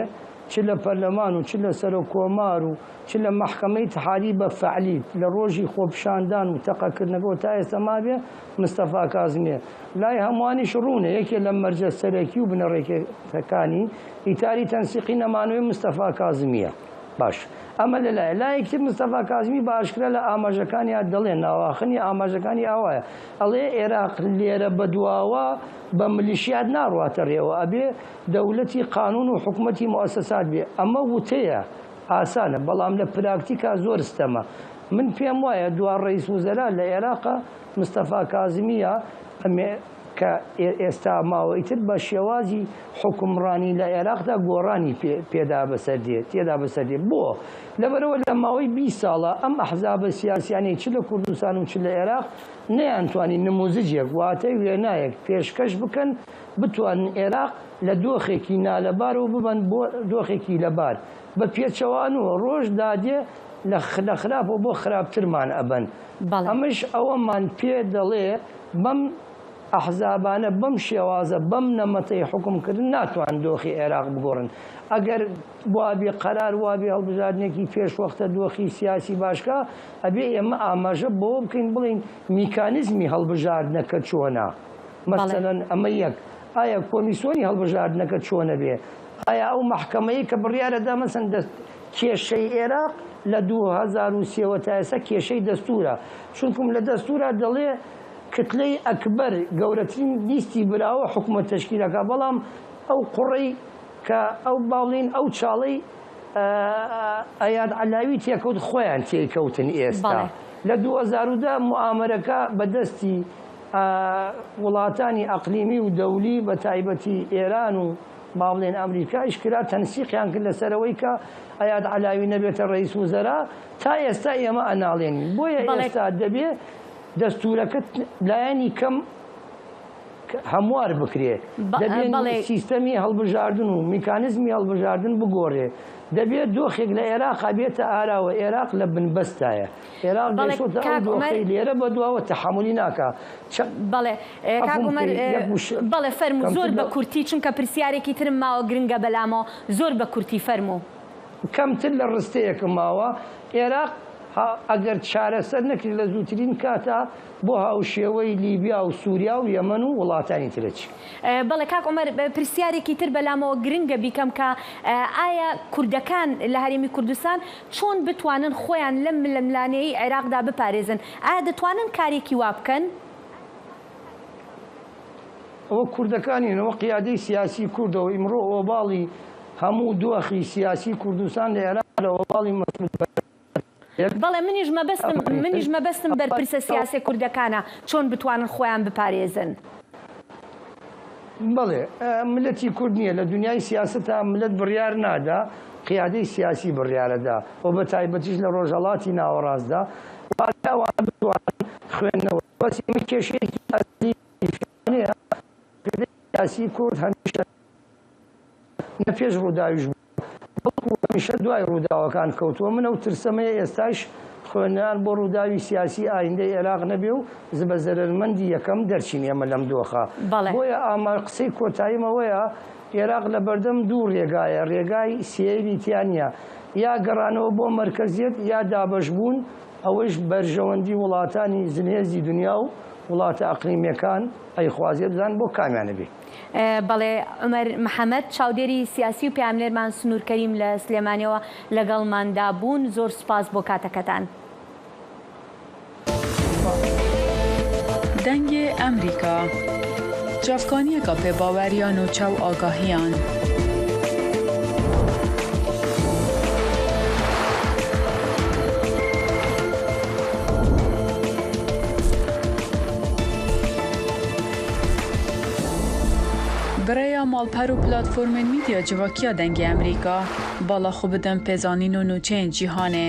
چ لە پەرلەمان و چ لە سەرۆک کۆمار و چ لە محکەمەی اتحادی بە فەعلی لە ڕۆژی خۆپیشاندان و تەقەکردنەوە تا ئێستا مابێ مستەفا کازمیە لای هەموانیش ڕوونە یەکێ لە مەرجە سەرەکی و بنەڕێکەکانی ئیتاری تەنسیقی نەمانەوەی مستەفا کازمیە. باش ئەمە لە لایەکی مستەفا کازمی باشکرا لە ئاماژەکانیان دەڵێن ناواخنی ئاماژەکانی ئاوایە ئەڵێ عێراق لێرە بەدواوە بە ملیشیات ناڕواتە ڕێوە ئەبێ دەوڵەتی قانون و حکوومەتی مؤسسات بێ ئەمە وتەیە ئاسانە بەڵام لە پراکتیکا زۆر ستەمە. من پێم وایە دووار ڕئیس وزەرا لە عێراقا مستەفا کازمیە کە ئێستا ماوەیتر بە شێوازی حکومڕانی لە عێراقدا گۆڕانی تێدا بەسەردێت بۆ لەبەرەوە لە ماوەی 20 ساڵە ئەم ئەحزابە سیاسیانەی چ لە کوردستان و چ لە عێراق نەیانتوانی نموزجێک واتای وێنایەک پێشکەش بکەن بتوانن عێراق لە دۆخێکی نالەبارەوە ببن بۆ دۆخێکی لەبار بە پێچەوانەوە ڕۆژ دادێ لە خراپەوە بۆ خراپترمان ئەبن. ئەمەش ئەوەمان پێ دەڵێ بەم ئەحزابانە بەم شێوازە بەم نەمەتەی حکومکردن ناتوان دۆخی عێراق بگۆڕن. ئەگەر وابێ قەرار وابێ هەڵبژاردنێکی پێشوەختە دۆخی سیاسی باشکە ئەبێ ئێمە ئاماژە بۆ بکەین بڵین میکانیزمی هەڵبژاردنەکە چۆنە. مەسەلەن ئەمە یەک ئایا کۆمیسیۆنی هەڵبژاردنەکە چۆنە بێ، ئایا ئەو مەحکەمەیە کە بڕیارەدا مەسەن کێشەی عێراق لە 2003 تا ئێستا کێشەی دەستورە چونکم لە دەستورە دەڵێ کتلەی ئەکبەر گەورەترین لیستی براوە حکومەت تەشکیلەکە بەڵام ئەو قوڕی کە ئەو باڵین ئەو چاڵەی ئەیاد عەلاوی تێکەوت خۆیان تێکەوتن ئێستا لە 2010 موامەرەکە بەدەستی وڵاتانی ئەقلیمی و دەولی بە تایبەتی ئێران و باڵێن ئەمریکا ئیشکرا تەنسیقیان کرد لەسەرەوەی کە ئەیاد عەلاوی نەبێتە ڕئیس وزەرا تا ئێستا ئێمە ئەناڵێنین بۆیە ئێستا دەبێ دەستورەکەت لایەنی کەم هەموار بکرێ دەبێت سیستەمی هەڵبژاردن و میکانیزمی هەڵبژاردن بگۆڕێ دەبێت دۆخێک لە عێراقا بێتە ئاراوە عێراق لە بنبەستایە عێراق دەچۆتە ئەو دۆخەی لێرە بە دواوە تەحملی ناکا. بەڵێ فەرموو زۆر بە کورتی چونکە پرسیارێکی ترم ماوە گرنگە بەلامەوە زۆر بە کورتی فەرموو. کەمتر لە ڕستەیەکە ماوە عێراق ئەگەر چارەسەر نەکرد لە زووترین کاتە بۆ هاوشێوەی لیبیا و سووریا و یەمەن و وڵاتانی ترەچی. بەڵێ کاک عومەر پرسیارێکی تر بەلامەوە گرنگە بیکەم کە ئایا کوردەکان لە هەرێمی کوردستان چۆن بتوانن خۆیان لەم لەملانەیەی عێراقدا بپارێزن؟ ئایا دەتوانن کارێکی وا بکەن؟ ئەوە کوردەکانینەوە قیادەی سیاسی کوردەوە ئیمڕۆ ئۆباڵی هەموو دۆخی سیاسی کوردستان لە عێراق لە ئۆباڵی مەسعود بەڵێ منیش مەبەستم بەرپرسە سیاسی کوردەکانە چۆن بتوانن خۆیان بپارێزن. بەڵێ ملەتی کورد نییە لە دنیای سیاستە ملەت بڕیار نادا قیادەی سیاسی بڕیارەدا و بە تایبەتیش لە ڕۆژهەڵاتی ناوەڕاستدا ئەوان بتوانن خوێندنەوە بەس ئێمە کێشەیەکی سیاسی کورد هەمیشە نە پێش ڕووداویش هەمیشە دوای ڕووداوەکان کەوتووە منە و ترسەمەیە ئێستاش خوێنان بۆ ڕووداوی سیاسی ئایندەی عێراق نەبێ و بە زەرمەندی یەکەم دەرچین ئێمە لەم دۆخە بۆیە ئامار قسەی کۆتاییمەوەیە عێراق لە بەردەم دوو ڕێگایە ڕێگای سێوی تیانە یا گەڕانەوە بۆ مەرکەزیەت یا دابەشبوون ئەوەش بەرژەوەندی وڵاتانی زنهێزی دنیا و وڵاتە ئەقلیمیەکان ئەیخوازیێ بزان بۆ کامیانە بێ. بەڵێ عومەر محەممەد چاودێری سیاسی و پاملێرمان سنوور کەریم لە سلێمانیەوە لەگەڵماندا بوون زۆر سوپاس بۆ کاتەکەتان. دەنگی ئەمریکا جافکانیەکە پێباوەریان و چاو ئاگاهیان. برای مالپەر و پلاتفۆرمên میدیا civakîya dengê Amerîka bala xwe bidin pêzanîn û nûçeyên cîhanê.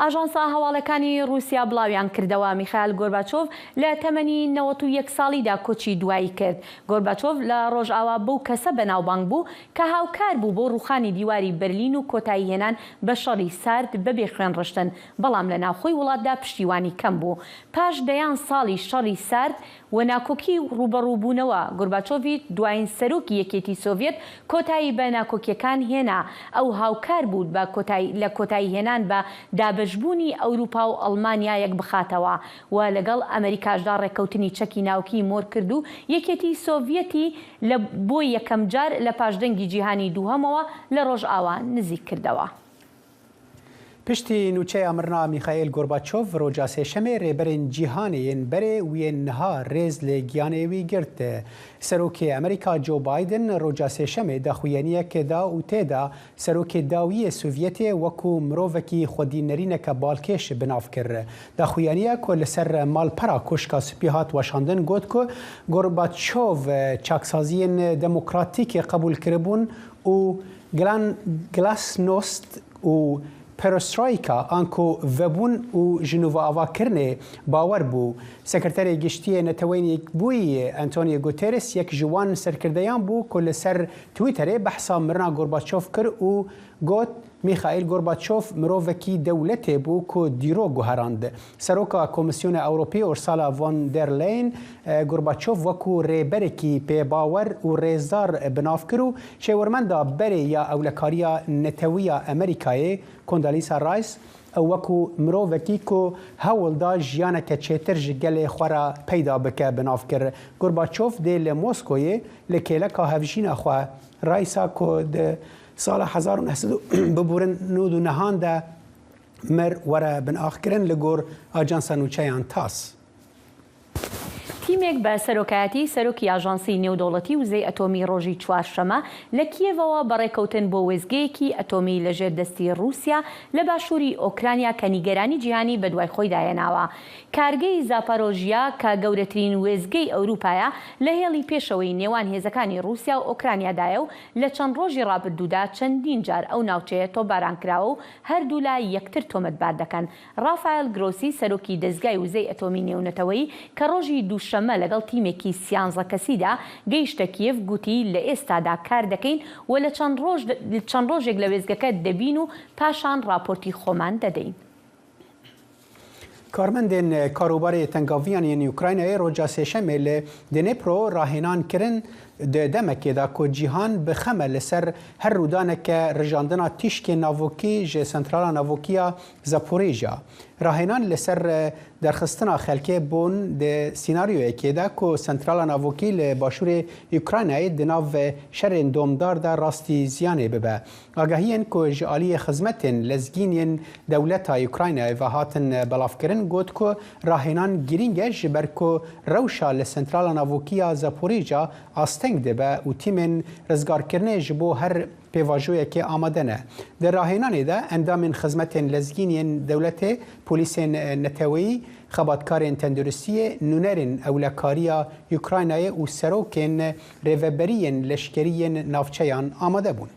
ئاژانسا هەواڵەکانی رووسیا بڵاویان کردەوە میخائیل گۆرباچۆڤ لە تەمەنی 91 ساڵیدا کۆچی دوایی کرد. گۆرباچۆڤ لە ڕۆژئاوا بەو کەسە بەناوبانگ بوو کە هاوکار بوو بۆ ڕووخانی دیواری بەرلین و کۆتایی هێنان بە شەڕی سارد بەبێ خوێن ڕشتن بەڵام لە ناوخۆی وڵاتدا پشتیوانی کەم بوو. پاش دەیان ساڵی شەڕی سارد و ناکۆکی ڕوبەڕووبوونەوە گۆرباچۆڤی دوایین سەرۆکی یەکێتی سۆڤێت کۆتایی بە ناکۆکیەکان هێنا ئەو هاوکار بوو لە کۆتایی هێنان بە دابەشبوونی ئەوروپا و ئەڵمانیا یەک بخاتەوە و لەگەڵ ئەمریکاشدا ڕێکەوتنی چەکی ناوکی مۆر کرد و یەکێتی سۆڤێتی لە بۆ یەکەم جار لە پاشدەنگی جیهانی دووهەمەوە لە ڕۆژئاوا نزیک کردەوە. پشتی نوچه امرنا میخائیل گورباچوف روجا سێشەمێ رێبەرین جیهانێن بەرێ وێن نها ڕێز لێ گیانێوی گرت. سەرۆکی ئەمریکا جو بایدن روجا سێشەمێ داخوێنیەکێدا و تێدا سەرۆکی داویە سوڤێتێ وەکو مرۆڤێکی خودینەرینەکە باڵکێش بناف کرد. داخوێنیە کۆ لەسەر ماڵپەرا کوشکا سوپی هات وەشاندن گوت کو گورباچۆڤ چاکسازیên دموکراتیکی قبول کربوون و گلاسنۆست و پرسترایکا آنکو وبون و جنوب آواکرنه باور بو. سکرتری گشتی نتوانی بوی انتونیو گوترس یک جوان سرکردیان بو کل سر تویتر بحثا مرنا گورباچوف کر و گوت میخائیل گورباچوف مروفکی دولت بو کو دیرو گوهراند. سروکا کمیسیون اوروپی اورسالا وان در لین گورباچوف وکو ریبرکی پی باور و ریزدار بناف کرو شورمندا بری یا اولکاریا نتویا امریکای کندالیسا رایس وەکو مرۆڤێکی کو هەوڵدا ژیانەکە چێتر ji gelê xwe re peyda bike binav kir. گورباچۆف dê li Moskoyê li kêleka hevjîna xwe Raysa ku di sala 1999 de mir were binaxkirin li gor Ajansa Nûçeyan TASS. تیمێک بە سەرۆکایەتی سەرۆکی ئاژانسی نێودەوڵەتی وزەی ئەتۆمی ڕۆژی چوارشەمە لە کیێڤەوە بەڕێکەوتن بۆ وێزگەیەکی ئەتۆمی لەژێر دەستی رووسیا لە باشووری ئۆکرانیا کە نیگەرانی جیهانی بە دوای خۆی داهێناوە. کارگەی زاپارۆژیا کە گەورەترین وێزگەی ئەوروپایە لە هێڵی پێشەوەی نێوان هێزەکانی رووسیا و ئۆکرانیادایە و لە چەند ڕۆژی ڕابردوودا چەندین جار ئەو ناوچەیە تۆباران کراوە و هەردوو لا یەکتر تۆمەتبار دەکەن. ڕافایل گرۆسی سەرۆکی دەستگای وزەی ئەتۆمی نێونەتەوەیی کە ڕۆژی دووشەمە لەگەڵ تیمێکی 13 کەسیدا گەیشتە کیێڤ گوتی لە ئێستادا کار دەکەین و لە چەند ڕۆژێک لە وێزگەکە دەبین و پاشان راپۆرتی خۆمان دەدەین. کارمەندên کاروبارê tengaviyên yên Ukraynayê roja sêşemê li Dnêpro rahênan kirin di demekê da ku cîhan bixeme li ser her rûdaneke rijandina tîşkên navokî ji sentrala navokiya Zaporêja. Rahênan li ser derxistina xelkê bûn di sînaryoyekê de ku sentrala navokî li başûrê Ukraynayê di nav şerên domdar de rastî ziyanê bibe. Agahiyên ku ji aliyê xizmetên lezgînên dewleta Ukraynayê ve hatin belavkirin got ku rahênan girîng e ji ber ku rewşa li sentrala navokiya Zaporêja asteng dibe û tîmên rizgarkirinê ji bo her pêvajoyekê amade ne. Di rahênanê de endamên xizmetên lezgînên dewletê, polîsên neteweyî, xebatkarên tenduristiyê, nûnerên ewlekariya Ukraynayê û serokên rêveberiyên leşkeriyên navçeyan amade bûn.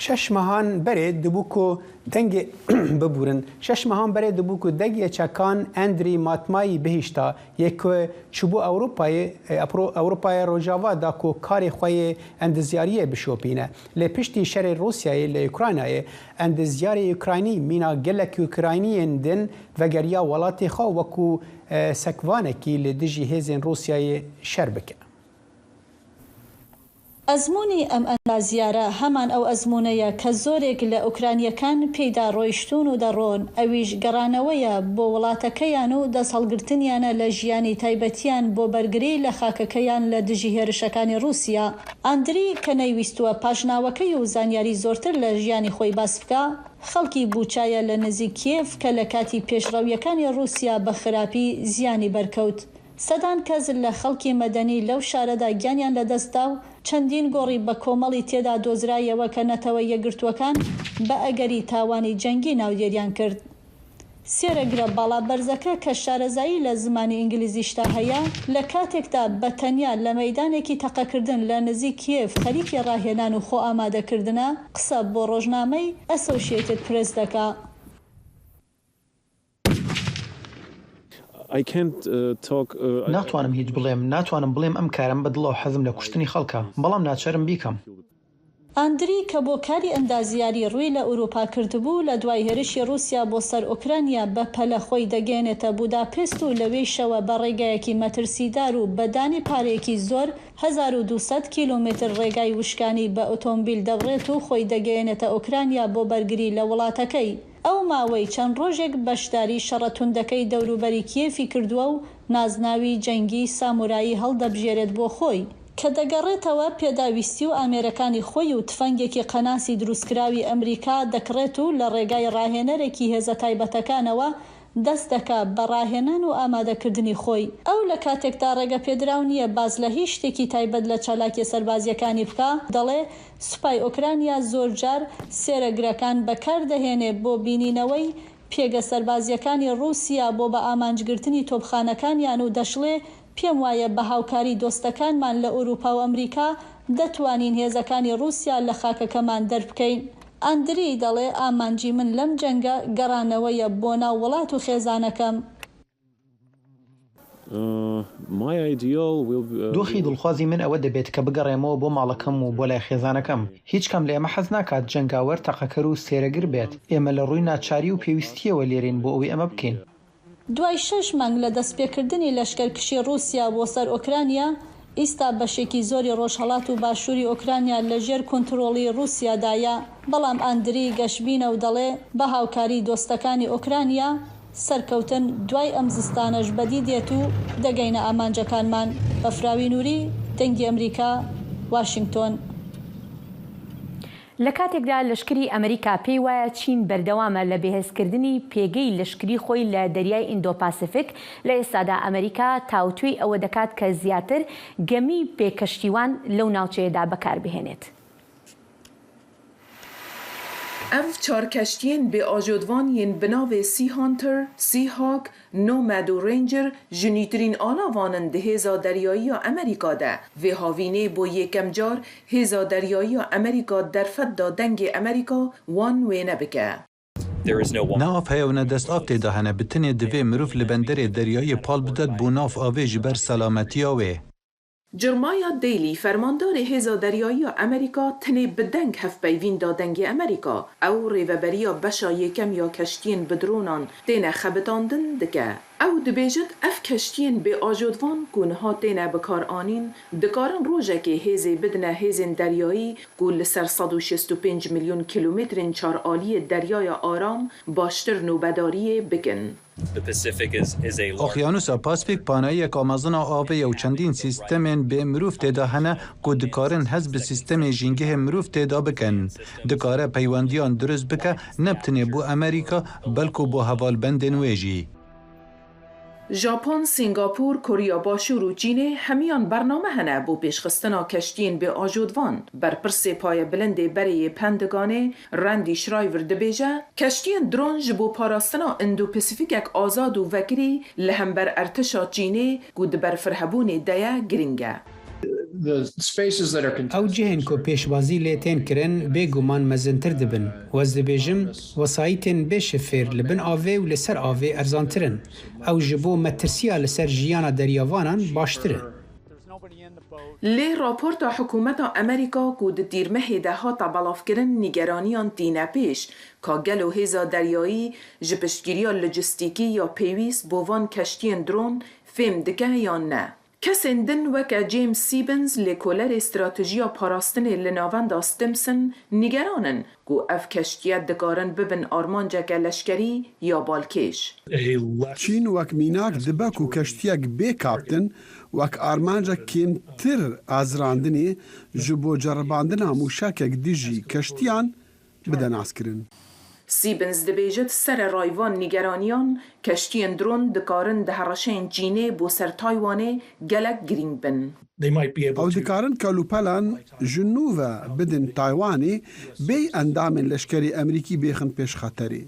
شش ماهان برێ دبوو ku dengê bibûrin. Şeş mehan berê dibû ku dengê çekan Endrî Matmayî bihîşta yek ku çûbû Ewropayê rojava da ku karê xwe yê endizyariyê bişopîne. Lê piştî şerê Rusyayê li Ukraynayê endizyarê Ukraynî mîna gelek Ukrayniyên din vegeriya welatê xwe wekû sekvanekî li dijî hêzên Rusyayê şer bike. ئەزمموی ئەم ئەندازیارە هەمان ئەو ئەزممونەیە کە زۆرێک لە ئوکرانیەکان پێیدا ڕۆیشتون و دەڕۆن ئەویش گەڕانەوەیە بۆ وڵاتەکەیان و دەسەڵگرتنیانە لە ژیانی تایبەتیان بۆ بەرگری لە خاکەکەیان لە دژی هێرشەکانی رووسیا. ئەندری کە نەیویستووە پاشناوەکەی و زانیاری زۆرتر لە ژیانی خۆی باس بکە خەڵکی بووچایە لە نزیک کیێڤ کە لە کاتی پێشڕەویەکانی رووسیا بە خراپی زیانی بەرکەوت. سەدان کەس لە خەڵکی مەدەنی لەو شارەدا گیانیان لەدەستدا و چەندین گۆڕی بە کۆمەڵی تێدا دۆزرایەوە کە نەتەوە یەکگرتووەکان بە ئەگەری تاوانی جەنگی ناودێریان کرد. سێرەگرە باڵا بەرزەکە کە شارەزایی لە زمانی ئینگلیزیشتا هەیە لە کاتێکدا بە تەنیا لە مەیدانێکی تەقەکردن لە نزیک کیێڤ خەریکی ڕاهێنان و خۆ ئامادەکردنە قسە بۆ ڕۆژنامەی ئەسۆشیێتد پرێس دەکا. ناتوانم هیچ بڵێم، ناتوانم بڵێم ئەم کارم بەدڵە و حەزم لە کوشتنی خەڵکە، بەڵام ناچارم بیکەم. ئاندری کە بۆ کاری ئەندازیاری ڕووی لە ئوروپا کردبوو لە دوای هێرشی رووسیا بۆ سەر ئۆکرانیا بە پەلە خۆی دەگەێنێتە بوداپێست و لەوەی شەوە بە ڕێگایەکی مەترسیدار و بەدانی پارێکی زۆر 1200 کیلومتر ڕێگای وشکانی بە ئۆتۆمبیل دەبڕێت و خۆی دەگەێنێتە ئۆکرانیا بۆ بەرگری لە وڵاتەکەی. ئەو ماوەی چەند ڕۆژێک بەشداری شەڕەتوندەکەی دەوروبەری کیێفی کردووە و نازناوی جەنگی سامورایی هەڵدەبژێرێت بۆ خۆی. کە دەگەڕێتەوە پێداویستی و ئامێرەکانی خۆی و تفەنگێکی قەناسی دروستکراوی ئەمریکا دەکڕێت و لە ڕێگای ڕاهێنەرێکی هێزە تایبەتەکانەوە دەست دەکات بە ڕاهێنان و ئامادەکردنی خۆی. ئەو لە کاتێکدا ڕێگە پێدراو نییە باز لە هیچ شتێکی تایبەت لە چالاکی سەربازیەکانی بکە، دەڵێ سوپای ئۆکرانیا زۆر جار سێرەگرەکان بەکاردەهێنێ بۆ بینینەوەی پێگە سەربازیەکانی رووسیا بۆ بە ئامانجگرتنی تۆپخانەکانیان و دەشڵێ پێم وایە بە هاوکاری دۆستەکانمان لە ئەوروپا و ئەمریکا دەتوانین هێزەکانی رووسیا لە خاکەکەمان دەربکەین. ئەندری دەڵێ ئامانجی من لەم جەنگە گەڕانەوەیە بۆ ناو وڵات و خێزانەکەم. دۆخی دڵخوازی من ئەوە دەبێت کە بگەڕێمەوە بۆ ماڵەکەم و بۆ لای خێزانەکەم. هیچ کەم لە ئێمە حەز ناکات جەنگاوەر تەقەکەر و سێرەگر بێت. ئێمە لە ڕووی ناچاری و پێویستیەوە لێرین بۆ ئەوەی ئەمە بکەین. دوای 6 مانگ لە دەستپێکردنی لەشکەرکشی رووسیا بۆ سەر ئۆکرانیا، ئیستا بەشێکی زۆری ڕۆژهەڵات و باشووری ئۆکرانیا لە ژێر کۆنتڕۆڵی رووسیادایە. بەڵام ئەندری گەشبینە و دەڵێ بە هاوکاری دۆستەکانی ئۆکرانیا سەرکەوتن دوای ئەم زستانەش بەدی دێت و دەگەینە ئامانجەکانمان. بەفراوی نووری، دەنگی ئەمریکا، واشنگتۆن. لە کاتێکدا لەشکری ئەمریکا پێی وایە چین بەردەوامە لە بەهێزکردنی پێگەی لەشکری خۆی لە دەریای ئیندۆپاسیفیک، لە ئێستادا ئەمریکا تاوتوی ئەوە دەکات کە زیاتر گەمی پێکەشتیوان لەو ناوچەیەدا بەکاربهێنێت. ئەم چار کەشتیên بێ ئاژۆدوانیên bi navê Sea Hunter, Sea Hawk, Nomad û Ranger ji nûtirîn alavan di hêza deryayî Amerîka de. Vê havînê bo yêkem car hêza deryayî Amerîka derfet da dengê Amerîka wan wê nebike. Nav heyewne dest av tê de hene bi tinê divê mirov li benderê deryayê pal bidet bû nav avê ji ber selametiya wê. Jeremiah Daly, fermandarê hêza deryayî Amerîka tinê bi deng hevpeyvîn da dengê Amerîka. Ew rêveberiya beşa yêkem ya keştiyên bi dronan têne xebitandin dike. Ew dibêjin ev keştiyên bê ajodvan ku niha têne bikaranîn dikarin rojekê hêzê bidine hêzên deryayî ku li ser 165 milyon kilometrên çaraliyê deryaya aram baştir nûbedariyê bikin. Okyanusa Pasifîk panayiyek amazina avê û çendîn sîstemên bê mirov têda hene ku dikarin hez bi sîstemê jîngehê mirov têda bikin. Dikare peywendiyan durist bike ne tinê bû Amerîka belku bû hevalbendên wê jî. Japon, Singapur, Koriya Başûr û Çînê hemiyan bername hene bû pêşxistina keştiyên bê ajodvan. Berpirsê Payebilindê Bereyê Pentagonê, Randy Schreiber dibêje, keştiyên dron ji bo parastina Indo-Pasifîkek azad û vekirî li hember ertişa Çînê ku di ber firhebûnê de ye giring e. ئەو جێهێن کۆ پێشبازی لێ تێن کرن بێگومان مەزنتر دەبن. وەز دەبێژم وەسایتên بێ شفێر li bin avê û li ser avê erzantirin. Ew ji bo metirsiya li ser jiyana deryawanan baştir in. Lê raporta hikûmeta Amerîka ku di dîrmehê de hata belavkirin nîgeraniyan tîne pêş ka gelo hêza deryayî ji piştgiriya lojîstîkî ya pêwîst bo van keştiyên dron fêm dike yan ne. Kesên din weke James Stephens lêkolerê stratejiya parastinê li navenda Stimson nîgeranin ku ev keştiye dikarin bibin armanceke leşkerî ya balkêş. Çîn wek mînak dibe ku keştiyek bê kaptin wek armancek kêmtir azrandinê ji bo ceribandina mûşekek dijî keştiyan bide naskirin. Stephens dibêjit serê rayvan nîgeraniyan keştiyên dron dikarin di hereşeyên Çînê bo ser Taywanê gelek girîng bin. Ew dikarin kelûpelan ji nû ve bidin Taywanê bê endamên leşkerî Emerîkî bêxin pêş xeterê.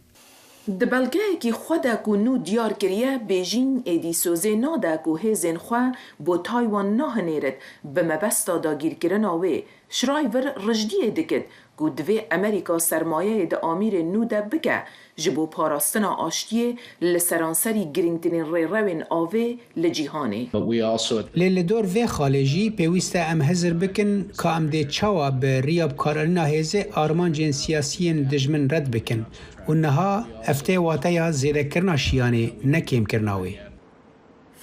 Di belgeyekî xwe de ku nû diyar kiriye, Bêjîng êdî sozê nade ku hêzên xwe bo Taywan nahinêrit bi mebesta dagîrkirina wê. Schreiber rijdiyê dikit ku divê Amerîka sermayeyê di amîrê nû de bike ji bo parastina aştiyê li seranserî girîngtirîn rêrewên avê li cîhanê. Lê li dor vê xalê jî pêwîst e em hezir bikin ka em dê çawa bi riya bikarîna hêzê armancên siyasiyên dijmin red bikin û niha ev tê wateya zêdekirina şiyanê ne kêmkirina wê.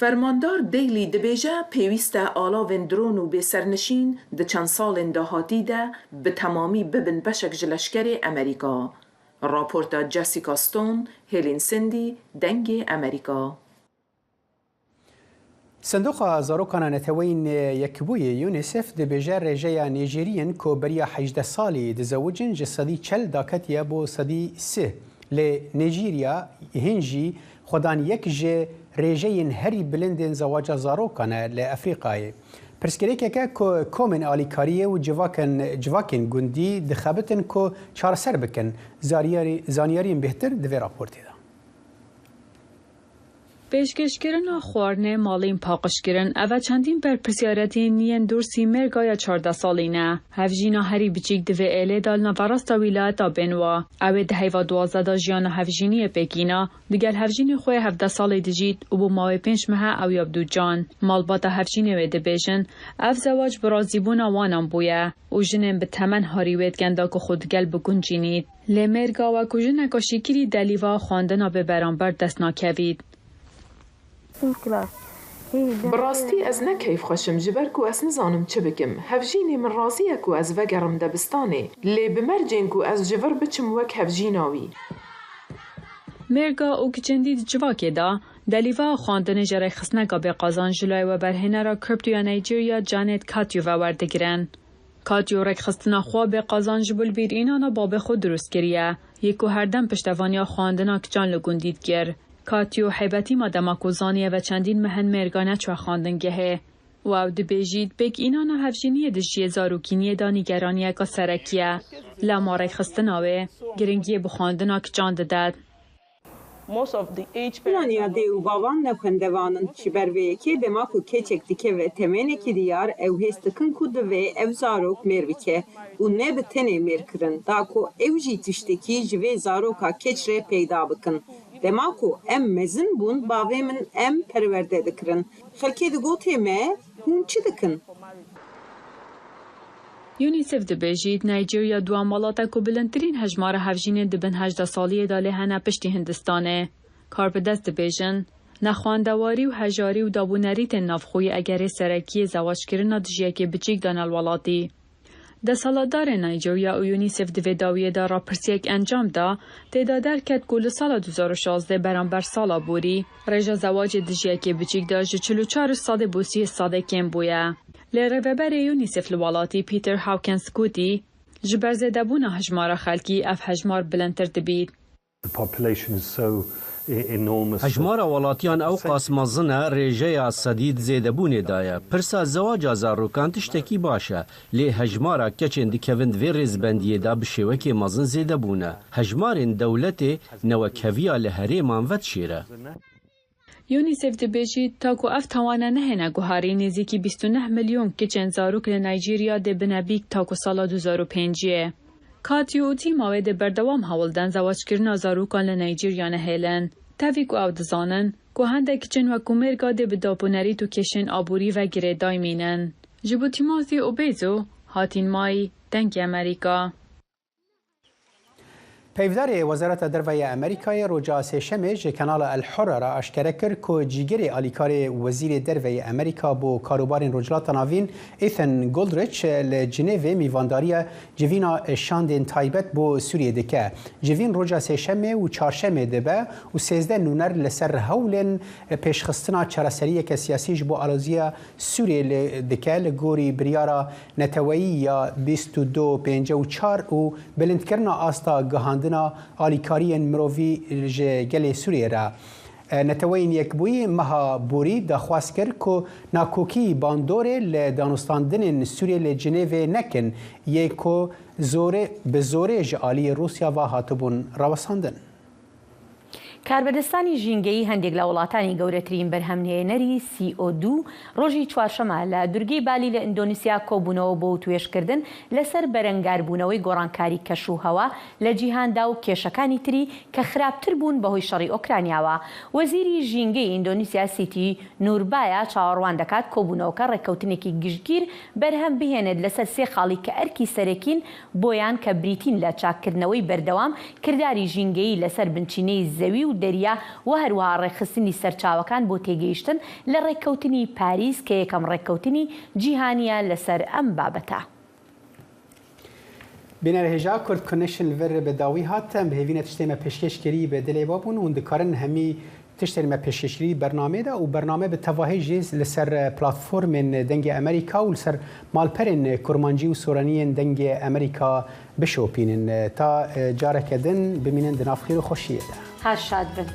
Fermandar Daly dibêje pêwîst e alavên dron û bêsernişîn di çend salên dahatî de bi temamî bibin beşek ji leşkerê Amerîka. Raporta Jessica Stone, Helen Cindy, dengê Amerîka. صندوق زاروکان نتوین یکبوی یونیسف دبیجه رژه نیجریین که بریا 18 سالی دزوجن جسدی 40 داکتیه بو صدی 3 ل نیجریا هنجی خودان یک جه رژه هری بلندن زواج زاروکان لافریقای پرسکریکه که کومن آلیکاریه و جواکن گوندی دخابتن که چارسر بکن زانیارین بهتر دوی راپورتی ده. پێشکەشکردنا خواردنê malên paqişkirin ev çendîn berpirsiyaretên yên Dursî Mêrgaya 14 salîne. Hevjîna herî biçîk divê êlê da li navarasta wîlayeta Benwa. Ew ê di heyva 12 da jiyana hevjîniyê pêkîna, digel hevjînê xwe 17 salê dijît û bi mavê 5 mehe ew ya ducan. Malbata hevjînê wê dibêjin, ev zewac bi razîbûna wanan bûye û jinên bi temen harî wê digenda ku xwe digel biguncînît. Lê Mêrga we ku jineka şîkîrî delîva xwandina bi beramber dest nakevît. براستی از نه کیف خوشم جبر کو از نزانم چه بکم هفجینی من راضیه کو از وگرم دبستانه لی بمرجین کو از جبر بچم وک هفجیناوی Mêrga û kiçendî di civakê da delîva xwandinê ji rêxistineka bêqazan ji lay we berhênera Kriptoya Nîjerya Janet Katyu ve werdigirin. Katyu rêxistina xwe bêqazan ji bil bîrînana babê xwe durust kiriye, yê ku herdem piştevaniya xwandina kiçan li gundî dikir. Katyu heybetîma dema ku zaniye ve çendîn mehin Mêrga neçwe xwandingehê. û ew dibêjît pêkînana hevjîniyê di jiyê zarokîniyê da nîgeraniyeka serekî ye. Lema rêxistina wê giringiyê bi xwandina kiçan dide. Planiya dê û bavan ne xwendevanin ji ber vê yekê dema ku keçek dikeve temenekî diyar ew hêz dikin ku divê ev zarok mêr bike û ne bi tenê mêr kirin da ku ew jî tiştekî ji vê zaroka keç re peyda bikin. Dema ku em mezin bûn bavê min em perwerde dikirin. Xelkê di gotê me hûn çi dikin? UNICEF dibêjît Nîjerya duan malata ku bilindtirîn hejmara hevjînên dibin 18 saliyê da lê hene piştî Hindistanê. Kar bi dest dibêjin, nexwandewarî û hejarî û dabûnerî tên navxweyî egerê serekiyê zewackirina dijiyekê biçîk da navwelatî. Desalatdarên Nîjerya û UNICEF di vê dawiyê de rapirsiyek encam da, têda derket ku li sala 2016 beramber sala borî, rêja zewacê dijiyekê biçîk de ji 44 sadê bû 30 sadê kêm bûye. Lê rêveberê UNICEF li welatî Peter Hawkins gotî, ji ber zêdebûna hejmara xelkî ev hejmar bilindtir dibît. هجمارا ولاتیان او قاسمازنه رێژەیە سەدید زێدەبوونێ دایە. پرسا زەواجا زاروکان تشتێکی باشە. لێ هەژمارا کەچێن دikevin vê rêzbendiyê da bi şêwekê mezin zêdebûne. Hejmarên dewletê newekheviya li herêman ve dişêre. UNICEF dibêjît ta ku ev tawane nehêne guharî nêzîkî 29 milyon keçên zarok li Nîjerya dê binebîk ta ku sala 2005-yê. Katyu û tîma wê dê berdewam hewildin zewackirina zarokan li Nîjerya nehêlin. Tevî ku ew dizanin ku hindek kiçên wekû Mêrga dê bi dabûnerî û kêşên aborî ve girê daymînin. Ji bo Timothy Obezo hatîn mayî dengê Amerîka. پیفدار وزارت دروی امریکای روجا سهشنبه ژ کانال الحر را اشکره کرد که جیگر آلیکار وزیر دروی امریکا بو کاروبارین رجلات ناوین ایثن گولدریچ لجنیو میوانداری جوینا شاندین تایبت بو سوریه دکه. جوین روجا سهشنبه و چهارشنبه دبه و 13 نونر لسر هولن پیشخستنا چراسریه که سیاسیش بو آلوزیا سوریه دکه لگوری بریارا نتوایی یا 2254 و بلندکرنا آستا گهاندنا آلیکاریین مروی گل سوریه را. نتوین یک بوی مها بوری دخواست کرد که ناکوکی باندوره لدانستاندن سوریه لجنیو نکن یکو به زوره جالی روسیا و هاتبون روساندن. کاربەدەستانی ژینگەیی هەندێک لە وڵاتانی گەورەترین بەرهەمهێنەری CO2 ڕۆژی چوارشەمە لە دورگەی بالی لە ئیندۆنیسیا کۆبوونەوە بۆ توێشکردن لەسەر بەرەنگاربوونەوەی گۆڕانکاری کەشوهەوا لە جیهاندا و کێشەکانی تری کە خراپتر بوون بەهۆی شەڕی ئۆکرانیاوە. وەزیری ژینگەی ئیندۆنیسیا سیتی نوربایە چاوەڕوان دەکات کۆبوونەوەکە ڕێککەوتنێکی گشتگیر بەرهەم بهێنێت لەسەر سێ خاڵی کە ئەرکی سەرەکین بۆیان کە بریتین لە چاککردنەوەی بەردەوام کردداری ژینگەیی لەسەر بنچینەی زەوی و دەریا و هەروەها ڕێکخستنی سەرچاوەکان بۆ تێگەیشتن لە ڕێککەوتنی پاریس کە یەکەم ڕێککەوتنی جیهانیە لەسەر ئەم بابەتە. بینەرهێژا کورد کنشن ڤر بەداوی هاتم بهێوینە تشتێمە پێشکەشکەری بە دلێ بابوون و دکارن هەمی تشتري ما بيشيشري برنامج ده وبرنامج بالتواهي جيز لسر بلاتفورم دنج أمريكا ولسر مالبرين كورمانجي وسورانيين دنج أمريكا بشوبين تا جارك دن بمينن دناف خير وخوشية هر شاد بن